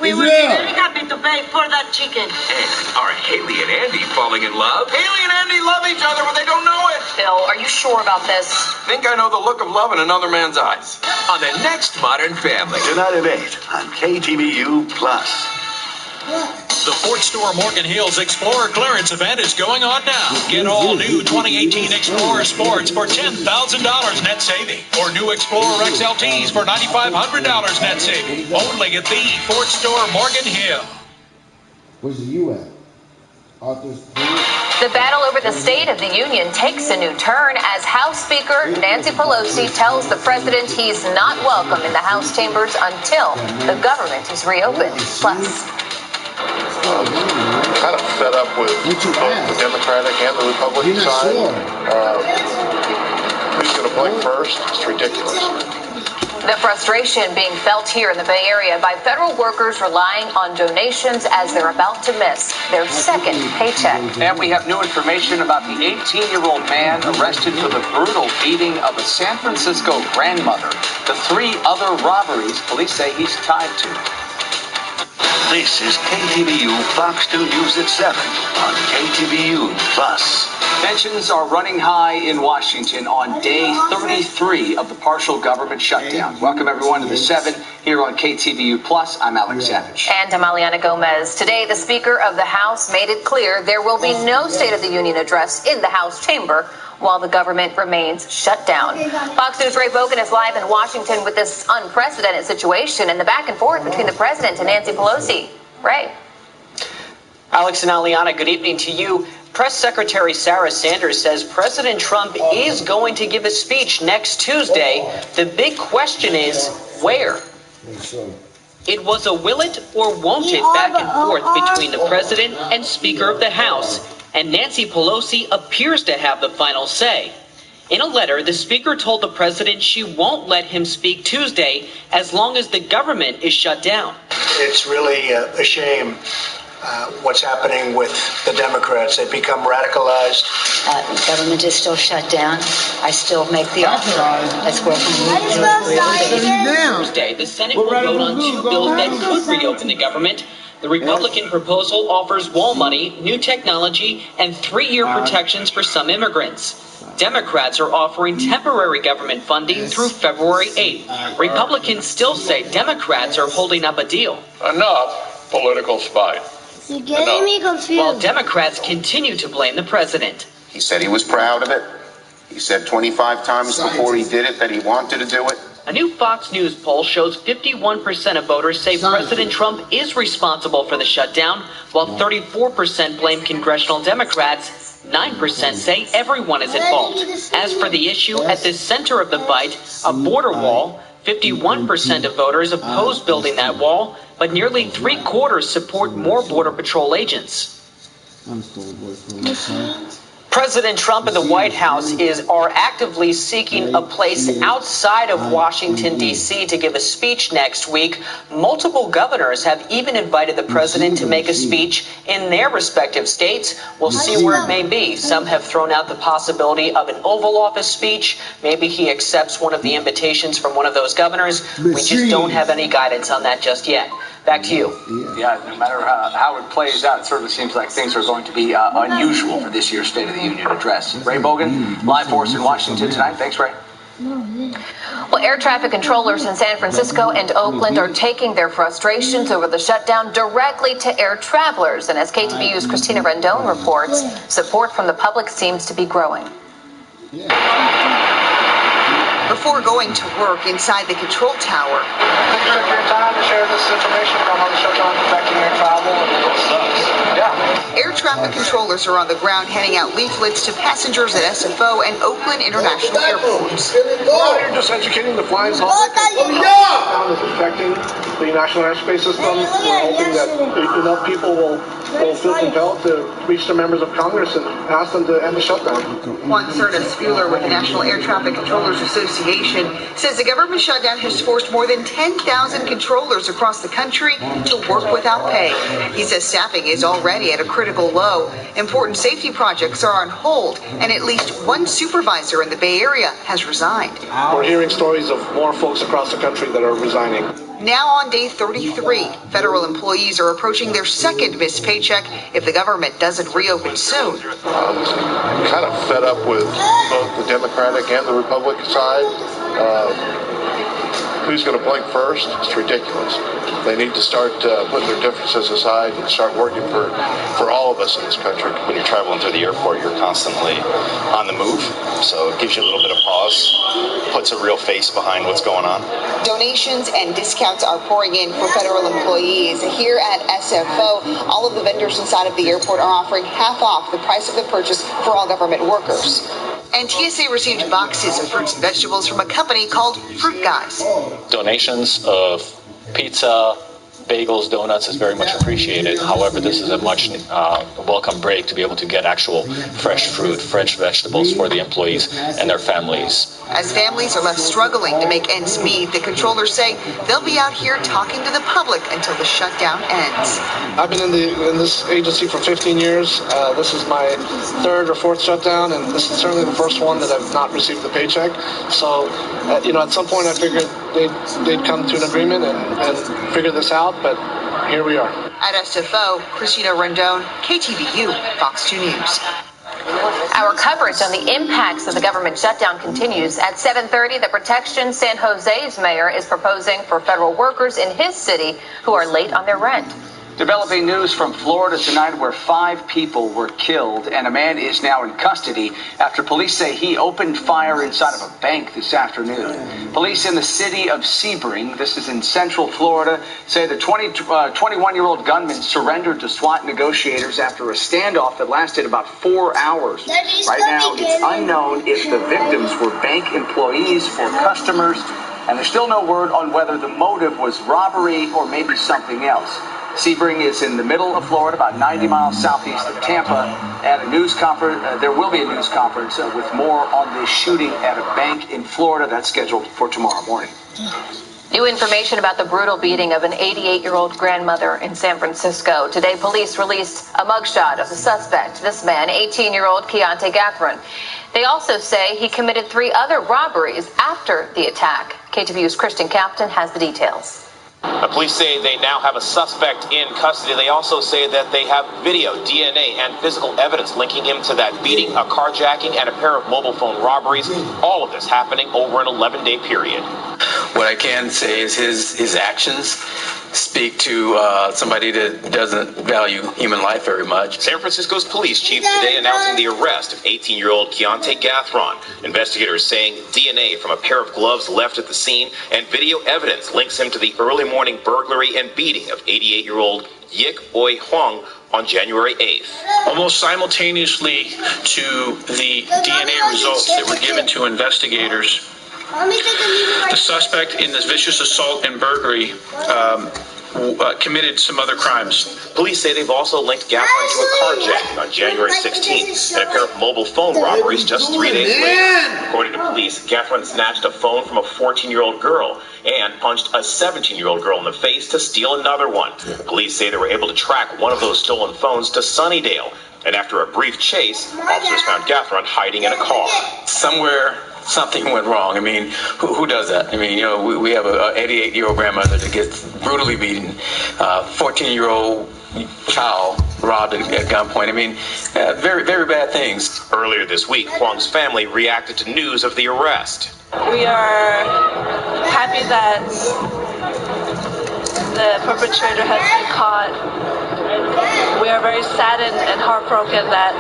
S5: We will be very happy to pay for that chicken.
S3: And are Haley and Andy falling in love? Haley and Andy love each other, but they don't know it.
S10: Bill, are you sure about this?
S3: Think I know the look of love in another man's eyes. On the next Modern Family.
S20: Tonight at 8 on KTVU Plus.
S4: The Ford Store Morgan Hills Explorer clearance event is going on now. Get all new 2018 Explorer Sports for $10,000 net saving, or new Explorer XLTs for $9,500 net saving. Only at the Ford Store Morgan Hill.
S31: Where's the U at? Arthur's
S10: The battle over the State of the Union takes a new turn as House Speaker Nancy Pelosi tells the president he's not welcome in the House chambers until the government is reopened. Plus,
S29: kind of fed up with both the Democratic and the Republican side. Who's going to blink first? It's ridiculous.
S10: the frustration being felt here in the Bay Area by federal workers relying on donations as they're about to miss their second paycheck.
S6: And we have new information about the 18-year-old man arrested for the brutal beating of a San Francisco grandmother. The 3 other robberies police say he's tied to.
S20: This is KTVU Fox 2 News at 7 on KTVU Plus.
S6: Tensions are running high in Washington on day 33 of the partial government shutdown. Welcome everyone to the 7 here on KTVU Plus. I'm Alex Savage.
S10: And I'm Aliana Gomez. Today, the Speaker of the House made it clear there will be no State of the Union address in the House chamber while the government remains shut down. Fox News' Ray Bogan is live in Washington with this unprecedented situation and the back and forth between the president and Nancy Pelosi. Ray.
S7: Alex and Aliana, good evening to you. Press Secretary Sarah Sanders says President Trump is going to give a speech next Tuesday. The big question is, where? It was a will it or won't it back and forth between the president and Speaker of the House, and Nancy Pelosi appears to have the final say. In a letter, the Speaker told the president she won't let him speak Tuesday as long as the government is shut down.
S8: It's really a shame what's happening with the Democrats. They've become radicalized.
S13: The government is still shut down. I still make the offer. Let's work on
S7: Tuesday, the Senate will vote on 2 bills that could reopen the government. The Republican proposal offers wall money, new technology, and 3-year protections for some immigrants. Democrats are offering temporary government funding through February 8th. Republicans still say Democrats are holding up a deal.
S29: Enough political spite.
S13: You're getting me confused. While Democrats continue to blame the president.
S18: He said he was proud of it. He said 25 times before he did it that he wanted to do it.
S7: A new Fox News poll shows 51% of voters say President Trump is responsible for the shutdown, while 34% blame congressional Democrats. 9% say everyone is at fault. As for the issue at the center of the fight, a border wall, 51% of voters oppose building that wall, but nearly 3/4 support more Border Patrol agents. President Trump and the White House are actively seeking a place outside of Washington, D.C. to give a speech next week. Multiple governors have even invited the president to make a speech in their respective states. We'll see where it may be. Some have thrown out the possibility of an Oval Office speech. Maybe he accepts one of the invitations from one of those governors. We just don't have any guidance on that just yet. Back to you.
S6: Yeah, no matter how it plays out, it certainly seems like things are going to be unusual for this year's State of the Union address. Ray Bogan, live for us in Washington tonight. Thanks, Ray.
S10: Well, air traffic controllers in San Francisco and Oakland are taking their frustrations over the shutdown directly to air travelers. And as KTVU's Christina Rendon reports, support from the public seems to be growing.
S24: Before going to work inside the control tower,
S6: Thank you for your time to share this information about how the shutdown is affecting air travel, and it sucks. Yeah.
S24: air traffic controllers are on the ground handing out leaflets to passengers at SFO and Oakland International Airports.
S29: We're just educating the flying public.
S1: protecting the national airspace system. We're hoping that enough people will feel compelled to reach the members of Congress and ask them to end the shutdown.
S24: Juan Cerdas Fuller with the National Air Traffic Controllers Association says the government shutdown has forced more than 10,000 controllers across the country to work without pay. He says staffing is already at a critical low. Important safety projects are on hold, and at least one supervisor in the Bay Area has resigned.
S1: We're hearing stories of more folks across the country that are resigning.
S24: Now on day 33, federal employees are approaching their second missed paycheck if the government doesn't reopen soon.
S29: I'm kind of fed up with both the Democratic and the Republican side. Who's going to blink first? It's ridiculous. They need to start putting their differences aside and start working for all of us in this country.
S2: When you're traveling through the airport, you're constantly on the move, so it gives you a little bit of pause, puts a real face behind what's going on.
S24: Donations and discounts are pouring in for federal employees. Here at SFO, all of the vendors inside of the airport are offering half off the price of the purchase for all government workers. And TSA received boxes of fruits and vegetables from a company called Fruit Guys.
S11: Donations of pizza, bagels, donuts is very much appreciated. However, this is a much welcome break to be able to get actual fresh fruit, fresh vegetables for the employees and their families.
S24: As families are left struggling to make ends meet, the controllers say they'll be out here talking to the public until the shutdown ends.
S1: I've been in this agency for 15 years. This is my third or fourth shutdown, and this is certainly the first one that I've not received the paycheck. So, at some point I figured they'd come to an agreement and figure this out, but here we are.
S24: At SFO, Christina Rendon, KTVU, Fox 2 News.
S22: Our coverage on the impacts of the government shutdown continues. At 7:30, the Protection San Jose's mayor is proposing for federal workers in his city who are late on their rent.
S6: Developing news from Florida tonight where 5 people were killed and a man is now in custody after police say he opened fire inside of a bank this afternoon. Police in the city of Sebring, this is in central Florida, say the 21-year-old gunman surrendered to SWAT negotiators after a standoff that lasted about 4 hours. Right now, it's unknown if the victims were bank employees or customers, and there's still no word on whether the motive was robbery or maybe something else. Sebring is in the middle of Florida, about 90 miles southeast of Tampa, and a news conference. There will be a news conference with more on this shooting at a bank in Florida that's scheduled for tomorrow morning.
S22: New information about the brutal beating of an 88-year-old grandmother in San Francisco. Today, police released a mugshot of the suspect, this man, 18-year-old Keontae Gathron. They also say he committed 3 other robberies after the attack. KTVU's Christian Captain has the details.
S12: Police say they now have a suspect in custody. They also say that they have video, DNA, and physical evidence linking him to that beating, a carjacking, and a pair of mobile phone robberies. All of this happening over an 11-day period.
S14: What I can say is his actions speak to somebody that doesn't value human life very much.
S12: San Francisco's police chief today announcing the arrest of 18-year-old Keontae Gathron. Investigators saying DNA from a pair of gloves left at the scene and video evidence links him to the early morning burglary and beating of 88-year-old Yik Oi Huang on January 8th.
S16: Almost simultaneously to the DNA results that were given to investigators, the suspect in this vicious assault and burglary committed some other crimes.
S12: Police say they've also linked Gathron to a carjacking on January 16th and a pair of mobile phone robberies just 3 days later. According to police, Gathron snatched a phone from a 14-year-old girl and punched a 17-year-old girl in the face to steal another one. Police say they were able to track one of those stolen phones to Sunnydale. And after a brief chase, officers found Gathron hiding in a car.
S14: Somewhere something went wrong. I mean, who does that? I mean, we have an 88-year-old grandmother that gets brutally beaten, 14-year-old child robbed at gunpoint. I mean, very, very bad things.
S12: Earlier this week, Huang's family reacted to news of the arrest.
S19: We are happy that the perpetrator has been caught. We are very saddened and heartbroken that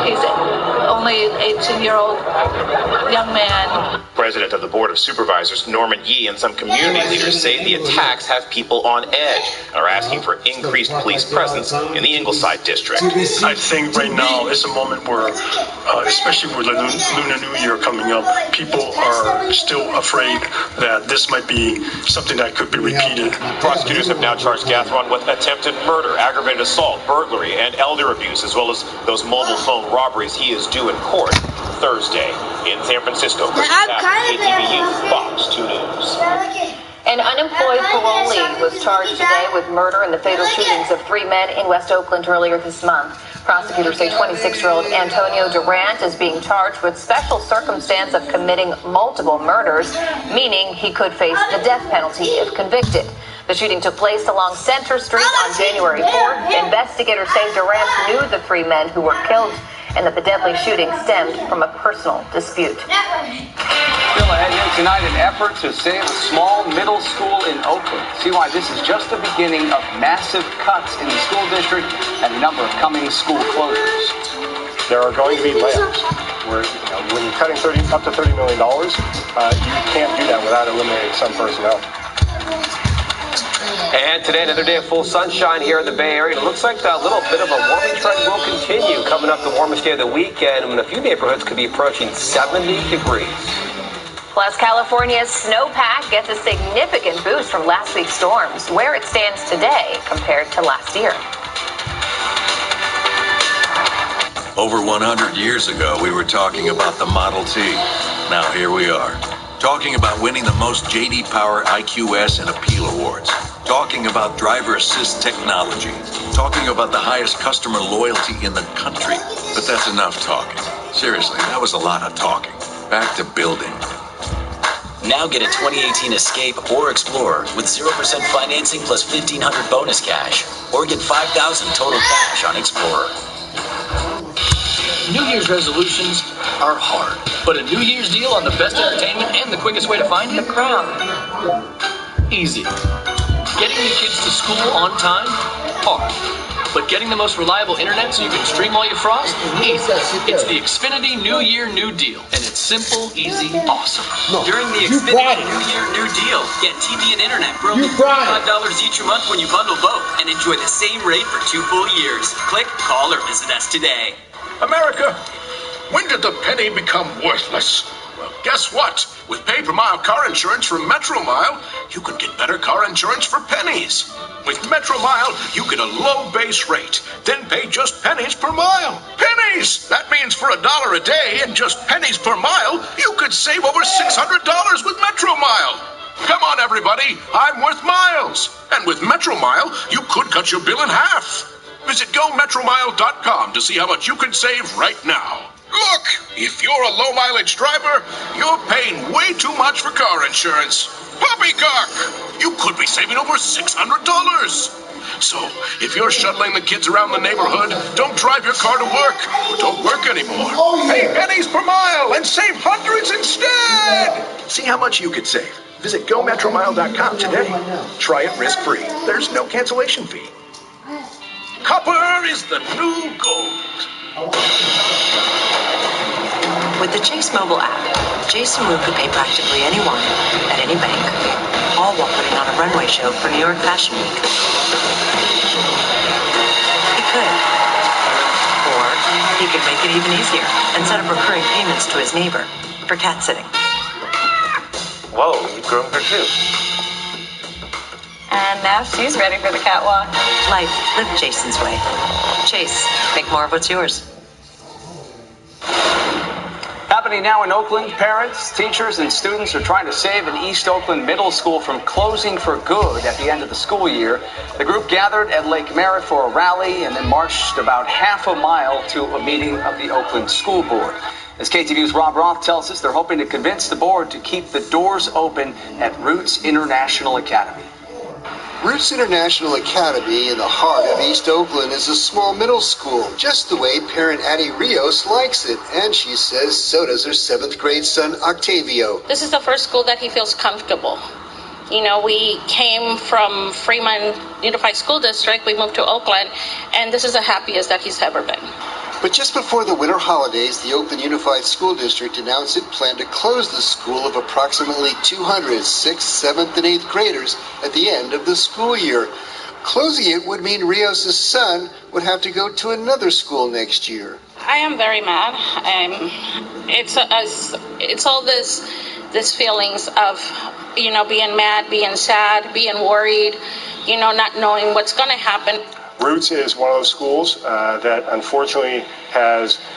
S19: he's only an 18-year-old young man.
S12: President of the Board of Supervisors, Norman Yee, and some community leaders say the attacks have people on edge and are asking for increased police presence in the Ingleside district.
S5: I think right now is a moment where, especially with the Lunar New Year coming up, people are still afraid that this might be something that could be repeated.
S12: Prosecutors have now charged Gathron with attempted murder, aggravated assault, burglary, and elder abuse, as well as those mobile phone robberies. He is due in court Thursday in San Francisco. KTVU, Fox 2 News.
S22: An unemployed parolee was charged today with murder in the fatal shootings of 3 men in West Oakland earlier this month. Prosecutors say 26-year-old Antonio Durant is being charged with special circumstance of committing multiple murders, meaning he could face the death penalty if convicted. The shooting took place along Center Street on January 4th. Investigators say Durant knew the 3 men who were killed and that the deadly shooting stemmed from a personal dispute.
S6: Still ahead here tonight, an effort to save a small middle school in Oakland. See why this is just the beginning of massive cuts in the school district and a number of coming school closures.
S9: There are going to be layoffs. When you're cutting up to $30 million, you can't do that without eliminating some personnel.
S15: And today, another day of full sunshine here in the Bay Area. It looks like a little bit of a warming trend will continue coming up the warmest day of the weekend when a few neighborhoods could be approaching 70 degrees.
S22: Plus, California's snowpack gets a significant boost from last week's storms, where it stands today compared to last year.
S17: Over 100 years ago, we were talking about the Model T. Now here we are, talking about winning the most J.D. Power IQS and Appeal Awards. Talking about driver assist technology. Talking about the highest customer loyalty in the country. But that's enough talking. Seriously, that was a lot of talking. Back to building.
S3: Now get a 2018 Escape or Explorer with 0% financing plus $1,500 bonus cash. Or get $5,000 total cash on Explorer.
S21: New Year's resolutions are hard, but a New Year's deal on the best entertainment and the quickest way to find it? The Crown. Easy. Getting the kids to school on time? Hard. But getting the most reliable internet so you can stream while you frost? Easy. It's the Xfinity New Year New Deal, and it's simple, easy, awesome.
S3: During the Xfinity New Year New Deal, get TV and internet for only $5 each a month when you bundle both, and enjoy the same rate for 2 full years. Click, call, or visit us today.
S23: America, when did the penny become worthless? Well, guess what? With pay-per-mile car insurance from Metromile, you can get better car insurance for pennies. With Metromile, you get a low base rate, then pay just pennies per mile. Pennies! That means for $1 a day and just pennies per mile, you could save over $600 with Metromile. Come on, everybody, I'm worth miles. And with Metromile, you could cut your bill in half. Visit GoMetromile.com to see how much you can save right now. Look, if you're a low-mileage driver, you're paying way too much for car insurance. Poppycock! You could be saving over $600. So, if you're shuttling the kids around the neighborhood, don't drive your car to work or don't work anymore. Pay pennies per mile and save hundreds instead! See how much you could save. Visit GoMetromile.com today. Try it risk-free. There's no cancellation fee. Copper is the new gold.
S25: With the Chase mobile app, Jason Wu could pay practically anyone at any bank, all while putting on a runway show for New York Fashion Week. He could. Or he could make it even easier and set up recurring payments to his neighbor for cat sitting.
S15: Whoa, you groomed her too.
S22: And now she's ready for the catwalk.
S25: Life lived Jason's way. Chase, make more of what's yours.
S6: Happening now in Oakland, parents, teachers, and students are trying to save an East Oakland middle school from closing for good at the end of the school year. The group gathered at Lake Merritt for a rally and then marched about half a mile to a meeting of the Oakland School Board. As KTVU's Rob Roth tells us, they're hoping to convince the board to keep the doors open at Roots International Academy.
S26: Roots International Academy in the heart of East Oakland is a small middle school, just the way parent Addie Rios likes it. And she says so does her 7th grade son, Octavio.
S27: This is the first school that he feels comfortable. You know, we came from Fremont Unified School District, we moved to Oakland, and this is the happiest that he's ever been.
S26: But just before the winter holidays, the Oakland Unified School District announced it planned to close the school of approximately 200 6th, 7th, and 8th graders at the end of the school year. Closing it would mean Rios' son would have to go to another school next year.
S27: I am very mad. It's all this feelings of, being mad, being sad, being worried, not knowing what's going to happen.
S9: Roots is one of those schools that unfortunately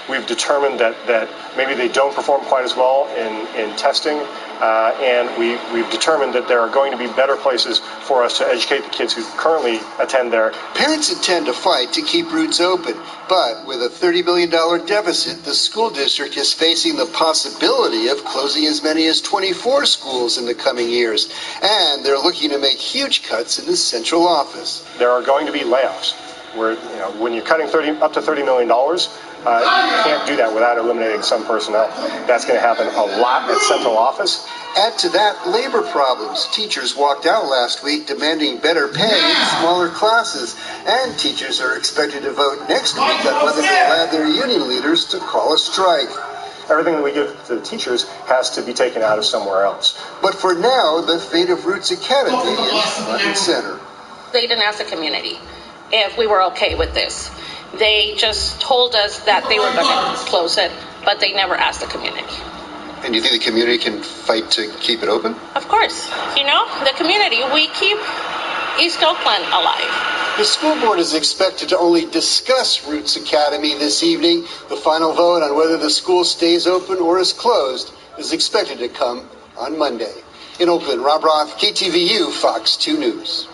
S9: we've determined that maybe they don't perform quite as well in testing, and we've determined that there are going to be better places for us to educate the kids who currently attend there.
S26: Parents intend to fight to keep Roots open, but with a $30 million deficit, the school district is facing the possibility of closing as many as 24 schools in the coming years, and they're looking to make huge cuts in the central office.
S9: There are going to be layoffs. When you're cutting up to $30 million, you can't do that without eliminating some personnel. That's going to happen a lot at central office.
S26: Add to that labor problems. Teachers walked out last week demanding better pay and smaller classes, and teachers are expected to vote next week on whether to allow their union leaders to call a strike.
S9: Everything that we give to the teachers has to be taken out of somewhere else.
S26: But for now, the fate of Roots Academy is front and center.
S27: They didn't ask the community if we were okay with this. They just told us that they were going to close it, but they never asked the community.
S26: And do you think the community can fight to keep it open?
S27: Of course. The community, we keep East Oakland alive.
S26: The school board is expected to only discuss Roots Academy this evening. The final vote on whether the school stays open or is closed is expected to come on Monday. In Oakland, Rob Roth, KTVU, Fox 2 News.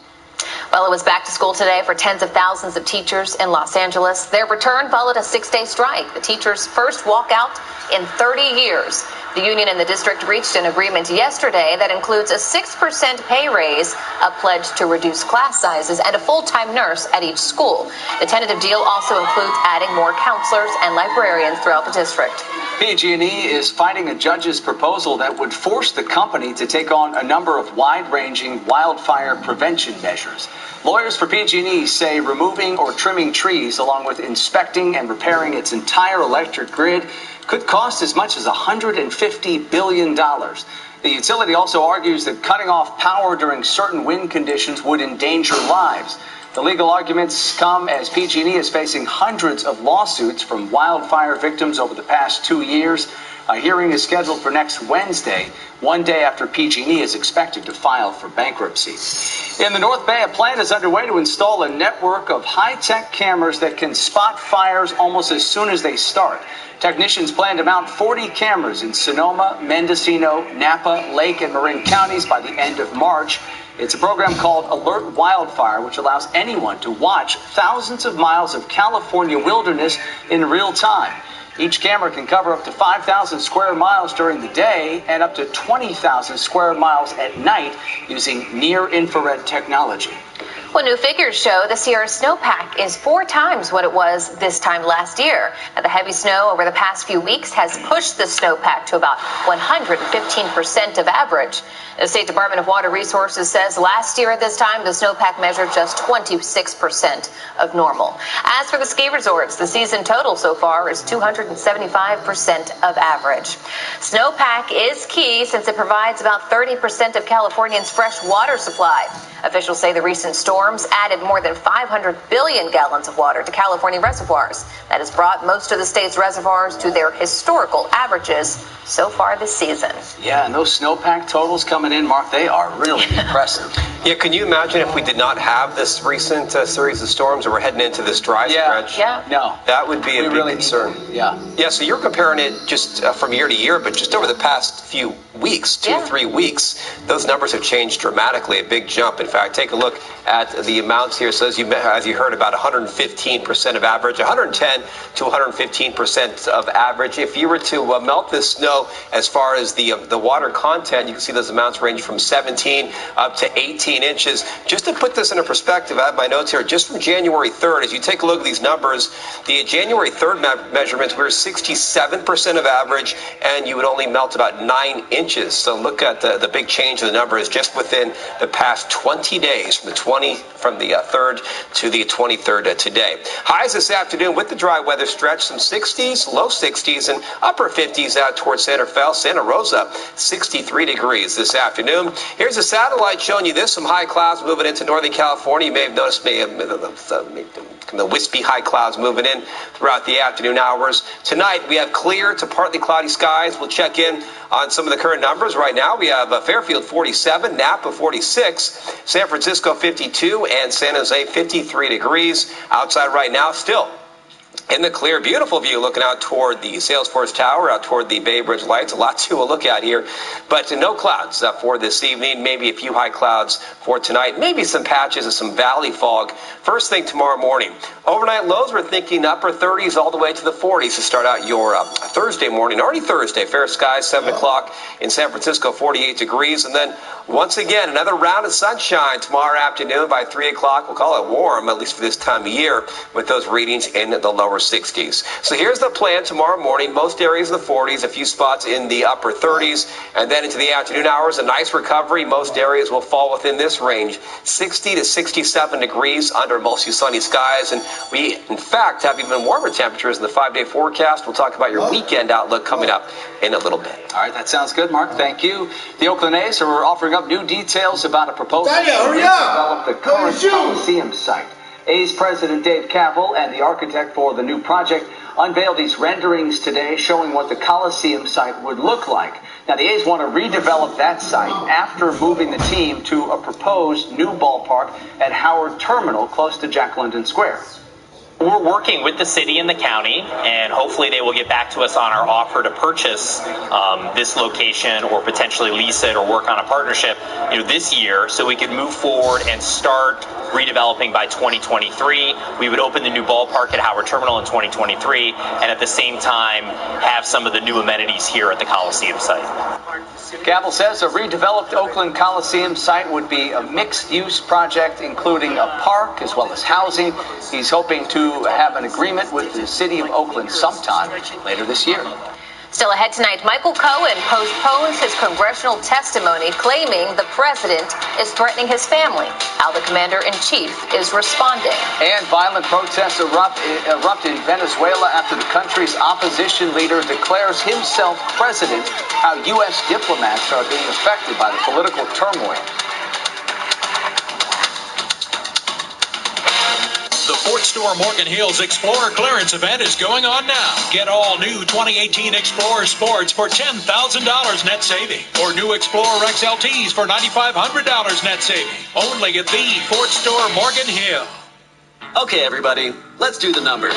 S22: Well, it was back to school today for tens of thousands of teachers in Los Angeles. Their return followed a 6-day strike, the teachers' first walkout in 30 years. The union and the district reached an agreement yesterday that includes a 6% pay raise, a pledge to reduce class sizes, and a full-time nurse at each school. The tentative deal also includes adding more counselors and librarians throughout the district.
S6: PG&E is fighting a judge's proposal that would force the company to take on a number of wide-ranging wildfire prevention measures. Lawyers for PG&E say removing or trimming trees, along with inspecting and repairing its entire electric grid, could cost as much as $150 billion. The utility also argues that cutting off power during certain wind conditions would endanger lives. The legal arguments come as PG&E is facing hundreds of lawsuits from wildfire victims over the past 2 years. A hearing is scheduled for next Wednesday, one day after PG&E is expected to file for bankruptcy. In the North Bay, a plan is underway to install a network of high-tech cameras that can spot fires almost as soon as they start. Technicians plan to mount 40 cameras in Sonoma, Mendocino, Napa, Lake, and Marin counties by the end of March. It's a program called Alert Wildfire, which allows anyone to watch thousands of miles of California wilderness in real time. Each camera can cover up to 5,000 square miles during the day and up to 20,000 square miles at night using near-infrared technology.
S22: Well, new figures show this year's snowpack is 4 times what it was this time last year. Now, the heavy snow over the past few weeks has pushed the snowpack to about 115% of average. The State Department of Water Resources says last year at this time, the snowpack measured just 26% of normal. As for the ski resorts, the season total so far is 275% of average. Snowpack is key since it provides about 30% of Californians' fresh water supply. Officials say the recent storms added more than 500 billion gallons of water to California reservoirs. That has brought most of the state's reservoirs to their historical averages so far this season.
S6: Yeah, and those snowpack totals coming in, Mark, they are really impressive.
S15: Yeah, can you imagine if we did not have this recent series of storms and we're heading into this dry stretch?
S6: Yeah, no.
S15: That would be a big concern.
S6: Yeah.
S15: Yeah, so you're comparing it just from year to year, but just over the past few weeks, 3 weeks, those numbers have changed dramatically, a big jump. In fact, take a look at the amounts here. So as you heard, about 115% of average, 110 to 115% of average. If you were to melt this snow as far as the water content, you can see those amounts range from 17 up to 18 inches. Just to put this into perspective, I have my notes here. Just from January 3rd, as you take a look at these numbers, the January 3rd measurements were 67% of average, and you would only melt about 9 inches. So look at the big change in the numbers just within the past 20 days, from the 20 from the 3rd to the 23rd today. Highs this afternoon with the dry weather stretch, some 60s, low 60s, and upper 50s out towards Santa Rosa, 63 degrees this afternoon. Here's a satellite showing you this, some high clouds moving into Northern California. You may have noticed the wispy high clouds moving in throughout the afternoon hours. Tonight, we have clear to partly cloudy skies. We'll check in on some of the current numbers. Right now, we have Fairfield 47, Napa 46, San Francisco 52, and San Jose 53 degrees. Outside right now, still in the clear, beautiful view looking out toward the Salesforce Tower, out toward the Bay Bridge lights. A lot to look at here, but no clouds for this evening. Maybe a few high clouds for tonight. Maybe some patches of some valley fog first thing tomorrow morning. Overnight lows, we're thinking upper 30s all the way to the 40s to start out your Thursday morning. Already Thursday, fair skies, 7 o'clock in San Francisco, 48 degrees. And then once again, another round of sunshine tomorrow afternoon by 3 o'clock. We'll call it warm, at least for this time of year, with those readings in the lower 60s. So here's the plan tomorrow morning. Most areas in the 40s, a few spots in the upper 30s, and then into the afternoon hours, a nice recovery. Most areas will fall within this range, 60 to 67 degrees under mostly sunny skies. And we, in fact, have even warmer temperatures in the 5-day forecast. We'll talk about your weekend outlook coming up in a little bit.
S6: All right, that sounds good, Mark. Thank you. The Oakland A's are offering up new details about a proposal to develop the current Coliseum site. A's President Dave Kaval and the architect for the new project unveiled these renderings today showing what the Coliseum site would look like. Now, the A's want to redevelop that site after moving the team to a proposed new ballpark at Howard Terminal close to Jack London Square.
S4: We're working with the city and the county, and hopefully they will get back to us on our offer to purchase this location or potentially lease it or work on a partnership, this year, so we could move forward and start redeveloping by 2023. We would open the new ballpark at Howard Terminal in 2023, and at the same time have some of the new amenities here at the Coliseum site.
S6: Kaval says a redeveloped Oakland Coliseum site would be a mixed-use project, including a park as well as housing. He's hoping to have an agreement with the city of Oakland sometime later this year.
S22: Still ahead tonight, Michael Cohen postpones his congressional testimony, claiming the president is threatening his family. How the commander-in-chief is responding.
S6: And violent protests erupt in Venezuela after the country's opposition leader declares himself president. How U.S. diplomats are being affected by the political turmoil.
S7: The Ford Store Morgan Hills Explorer clearance event is going on now. Get all new 2018 Explorer Sports for $10,000 net saving, or new Explorer XLTs for $9,500 net saving. Only at the Ford Store Morgan Hill.
S8: Okay, everybody, let's do the numbers.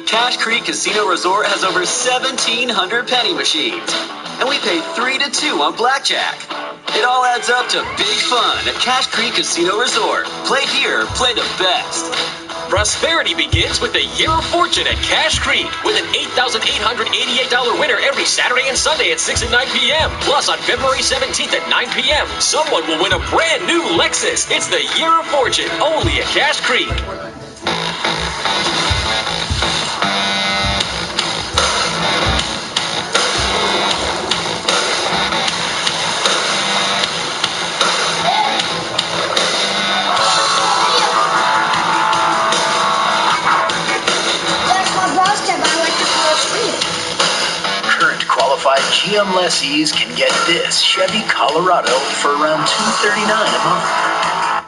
S8: Cache Creek Casino Resort has over 1,700 penny machines, and we pay 3 to 2 on blackjack. It all adds up to big fun at Cache Creek Casino Resort. Play here, play the best.
S3: Prosperity begins with the Year of Fortune at Cache Creek, with an $8,888 winner every Saturday and Sunday at 6 and 9 p.m. Plus, on February 17th at 9 p.m., someone will win a brand new Lexus. It's the Year of Fortune, only at Cache Creek. Qualified GM lessees can get this Chevy Colorado for around $239 a month.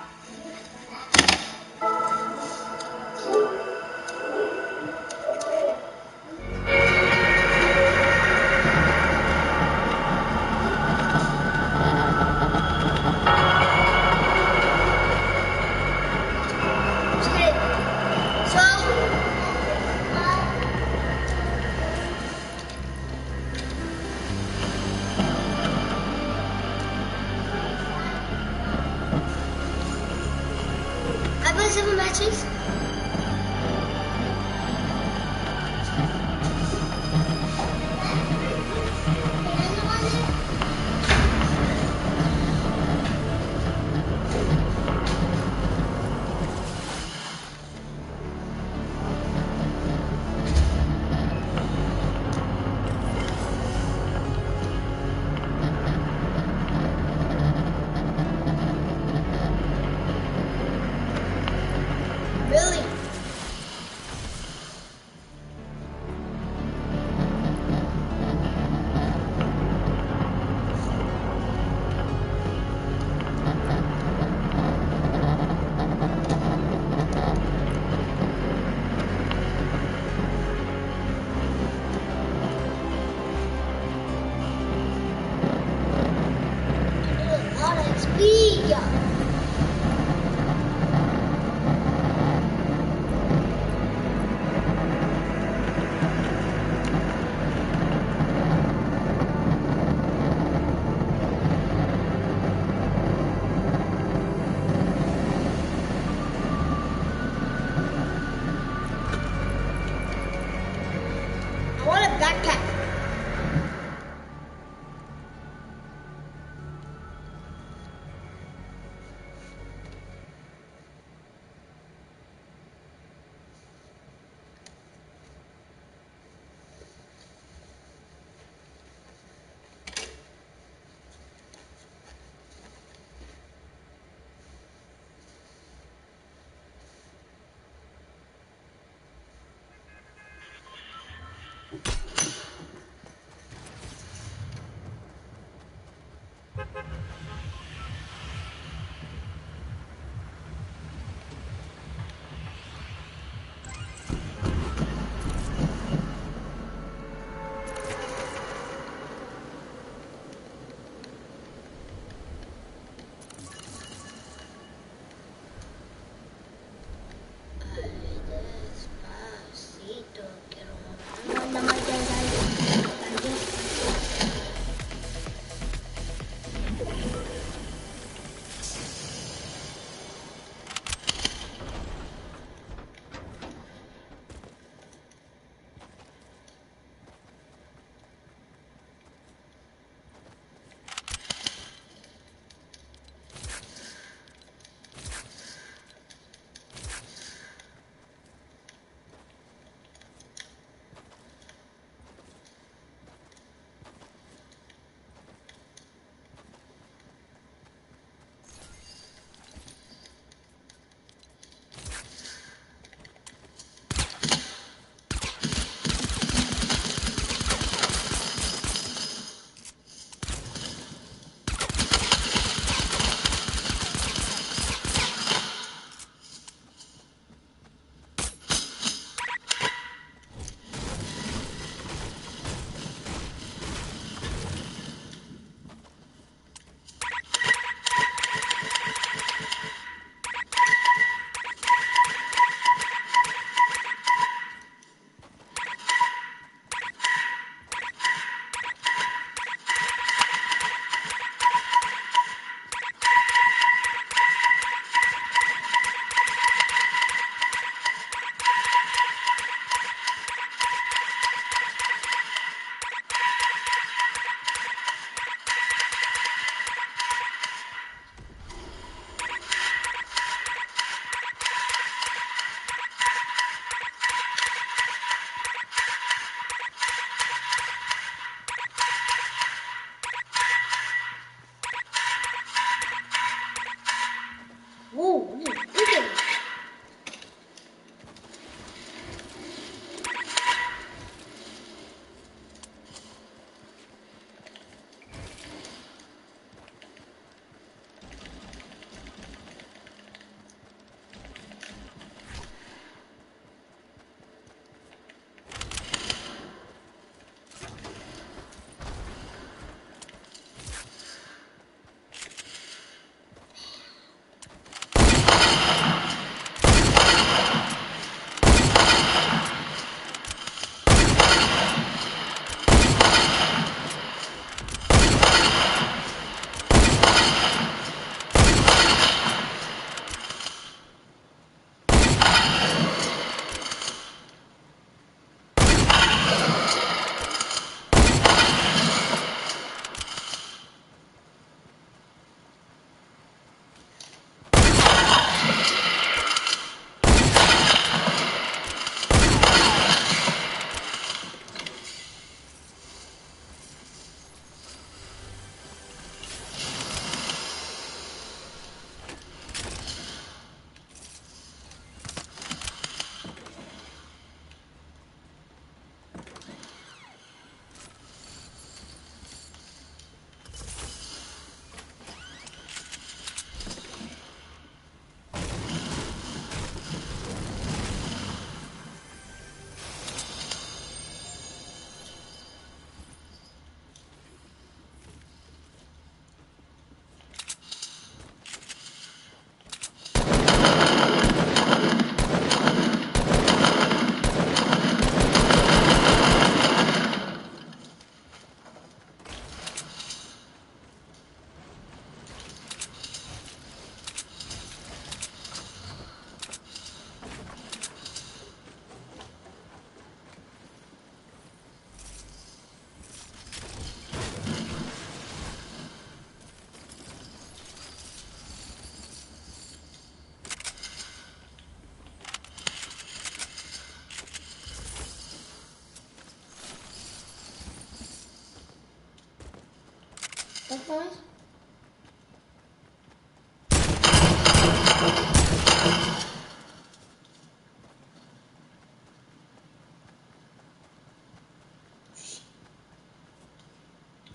S1: noise?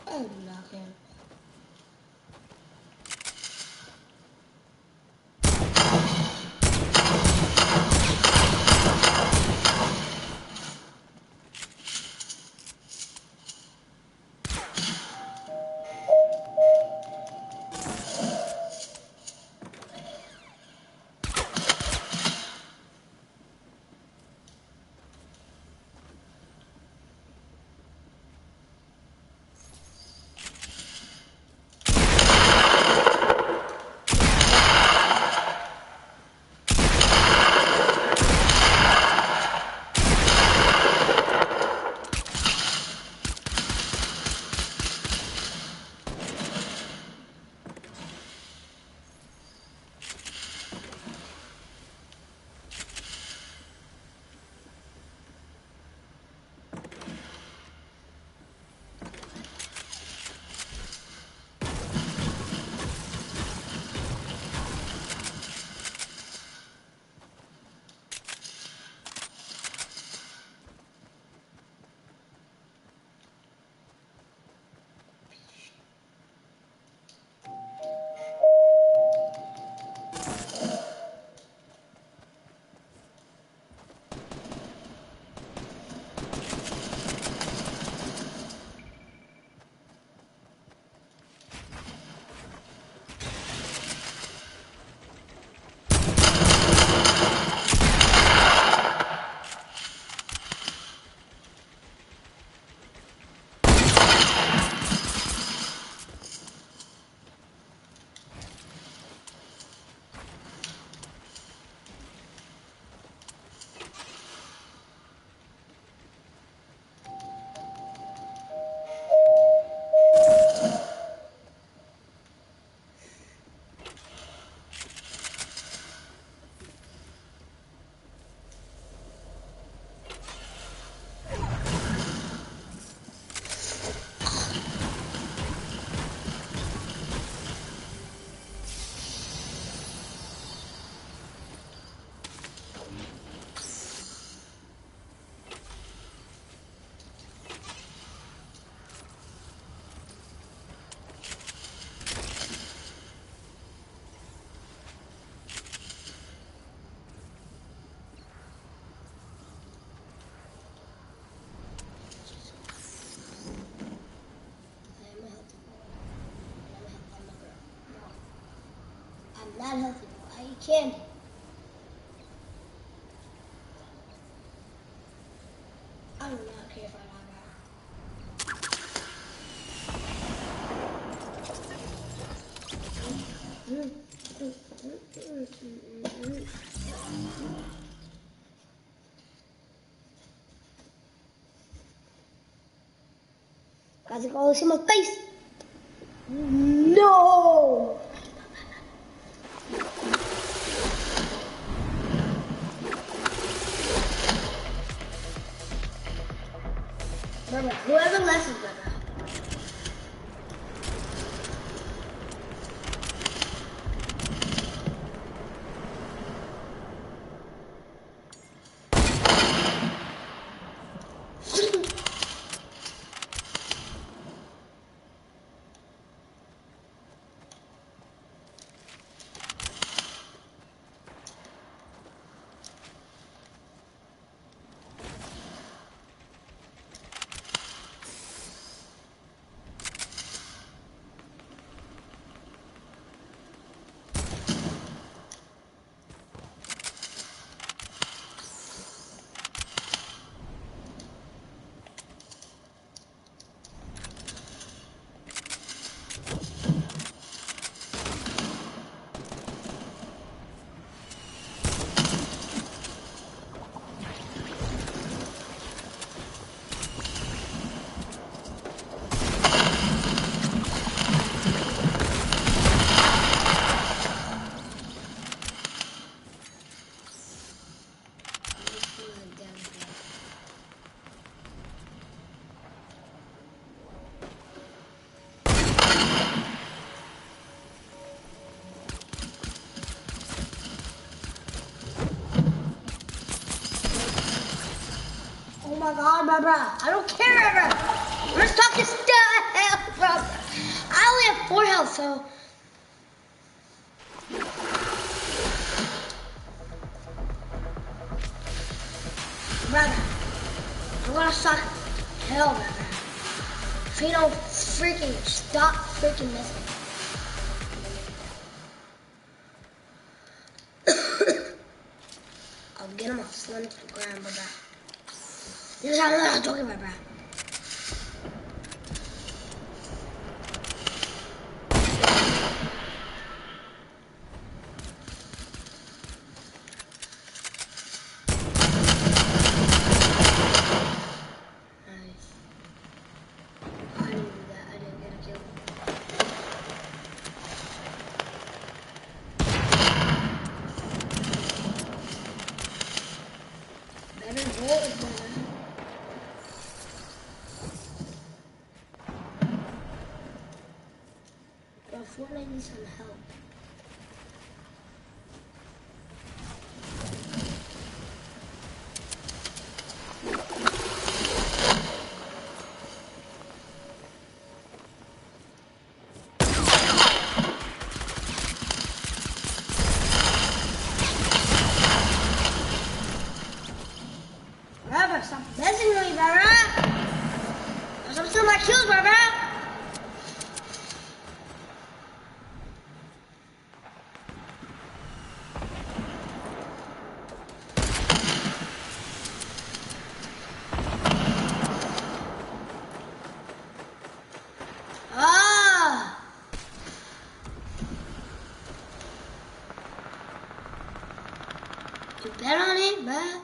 S1: Oh, knock him. Not healthy. I eat candy. I do not care if I Guys, I can only see my face. No! Brother, whoever listens, brother. my God, bro. I don't care, bro. I'm just talking stuff, bro. I only have 4 health, so. Brother, I'm gonna suck hell, brother. If you don't freaking stop freaking missing. I'll get him off Slim to the ground, brother. This is how I'm talking about, brother. Fortnite needs some help. Brother, stop messing with me, brother. I'm still my kills, brother. You bet on it, bruh.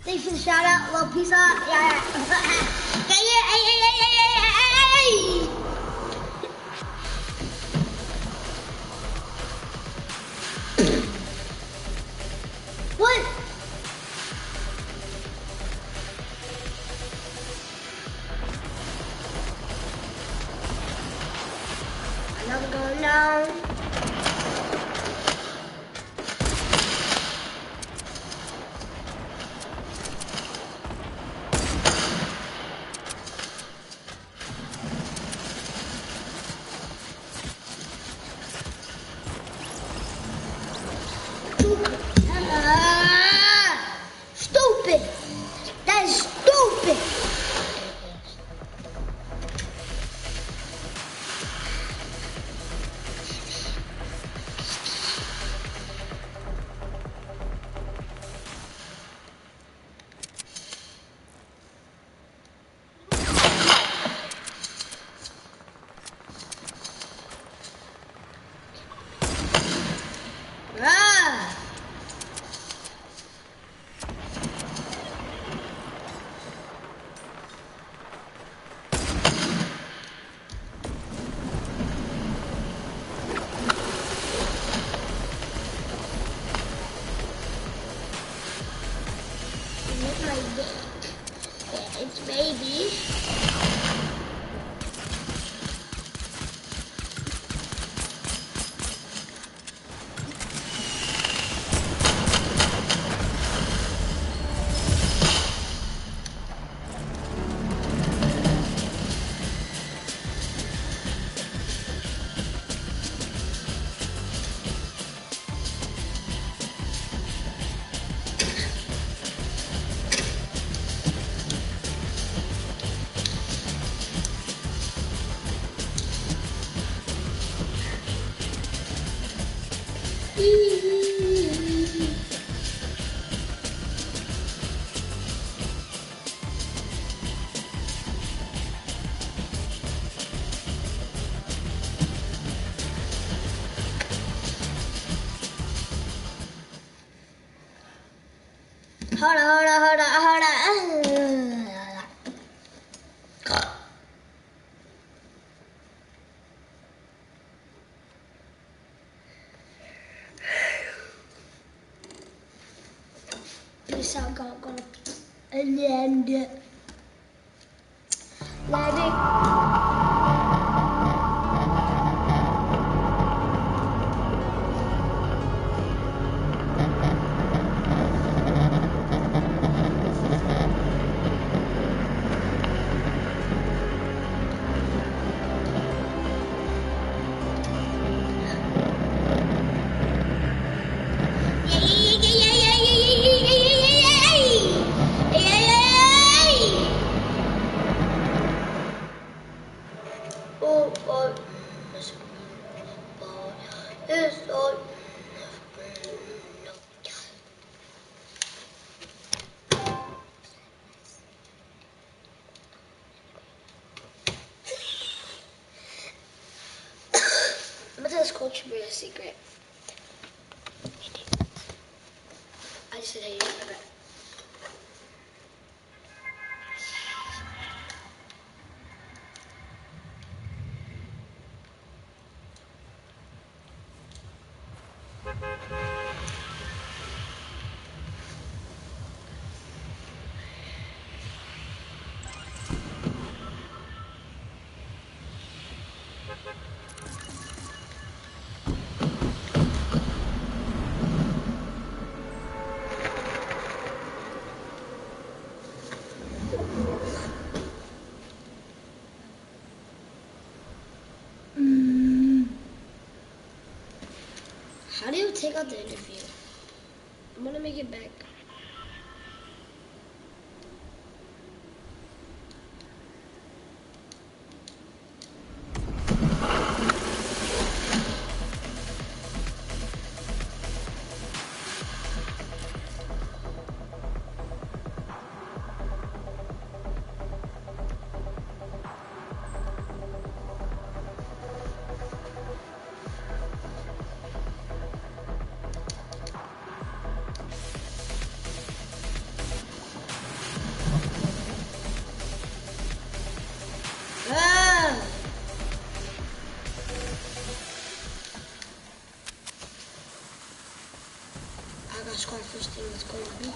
S1: Thanks for the shout out, little pizza. Yeah. Hey. What? Another going down. Stupid! That is stupid! It's baby. Hold on. Peace out, gonna land it. I'm gonna tell this culture be a secret. I just said hey, okay. How do you take out the interview? I'm gonna make it back. I got squad first thing that's going to be.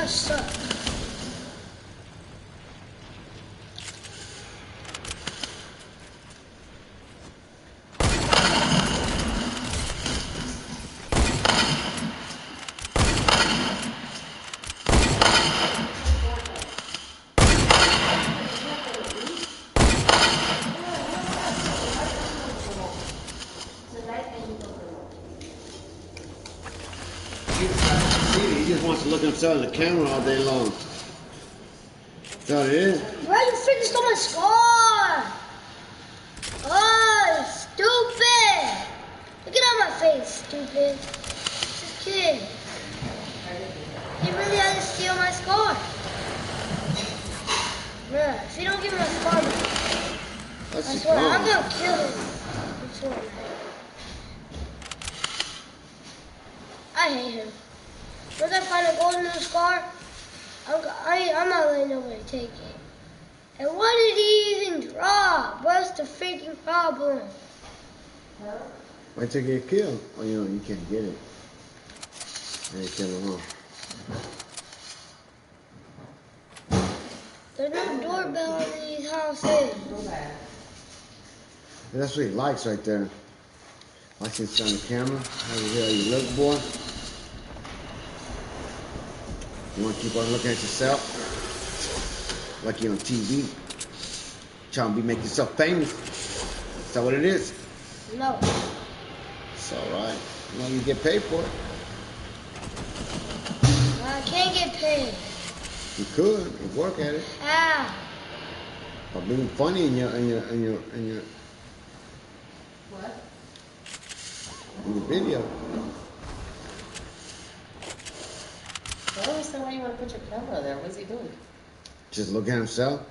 S1: suck.
S2: He just wants to look himself in the camera all day long. That's all it is.
S1: Bro, you freaking stole my scar! Oh, stupid! Look it on my face, stupid. This kid. He really had to steal my scar. Bruh, if you don't give me my scar, I swear, I'm gonna kill him. I swear, man. I hate him. Once I find a golden scar, I'm not letting nobody take it. And what did he even drop? What's the freaking problem?
S2: Wait till you get killed. Oh, you can't get it. Hey, kill him, huh?
S1: There's no doorbell in these houses.
S2: That's what he likes right there. Likes it on the camera. How you look, boy? You want to keep on looking at yourself? Like you're on TV. Trying to make yourself famous. Is that what it is?
S1: No.
S2: It's alright. You get paid for it.
S1: I can't get paid.
S2: You could if you work at it.
S1: How?
S2: By being funny in your
S19: What?
S2: in your video.
S19: I don't understand why you want to put your camera there. What's he doing?
S2: Just look at himself.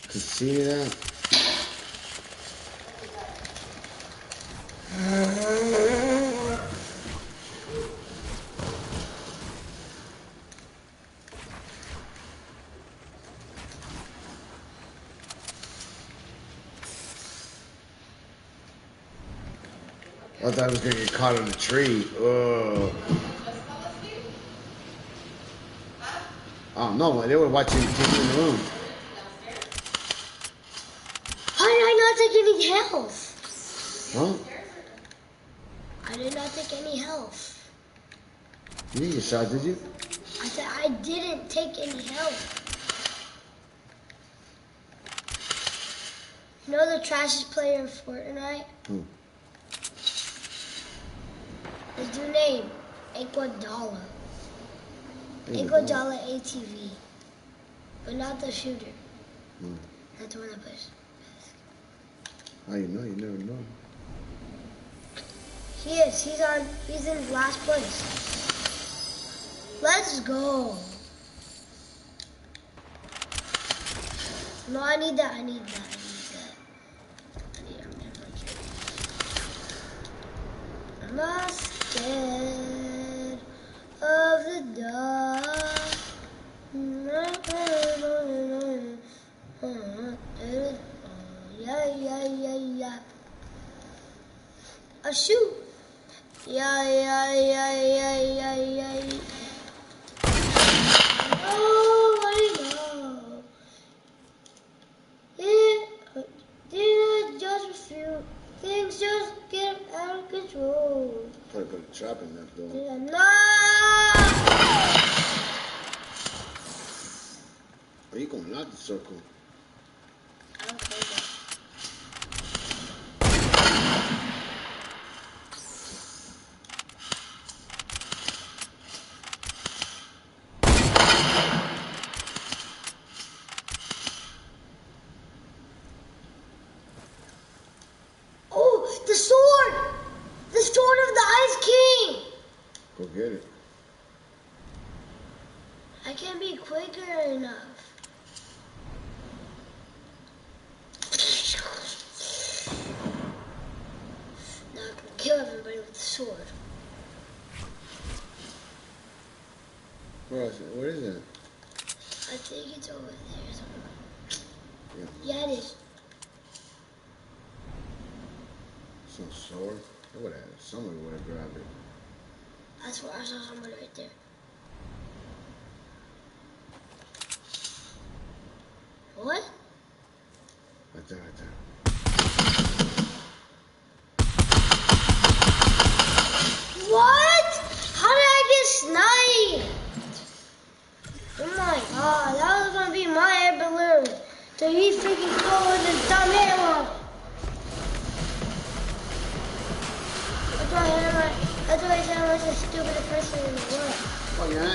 S2: Could see that. I thought I was gonna get caught in a tree. Oh no, they were watching TV in the room.
S1: How did I not take any health?
S2: Huh?
S1: I did not take any health.
S2: You didn't get shot, did you?
S1: I said I didn't take any health. You know the trashiest player in Fortnite?
S2: Who?
S1: His dude name, Iguodala. Iguodala ATV. But not the shooter. That's the one I pushed.
S2: How you know? You never know.
S1: He is. He's in last place. Let's go. No, I need that. I need that. I'm not scared of the dark. Yeah. I shoot. Yeah. Oh, I know. Just a few things just get out of control.
S2: Probably put a trap in that door.
S1: Yeah, no!
S2: Are you going out the circle?
S1: I don't care about. Oh, the sword! The sword of the Ice King!
S2: Go get it.
S1: I can't be quicker enough. Now I can kill everybody with the sword.
S2: Where is it?
S1: I think it's over there somewhere.
S2: Yeah.
S1: Yeah, it is.
S2: Some sword? I would have. Somebody would have grabbed it.
S1: I swear I saw somebody right there. What?
S2: Right there, right there.
S1: What? How did I get sniped? Oh my god, that was gonna be my air balloon. So he freaking stole with his dumb hair on. That's why I said I was the stupidest person in the world.
S2: Oh, yeah,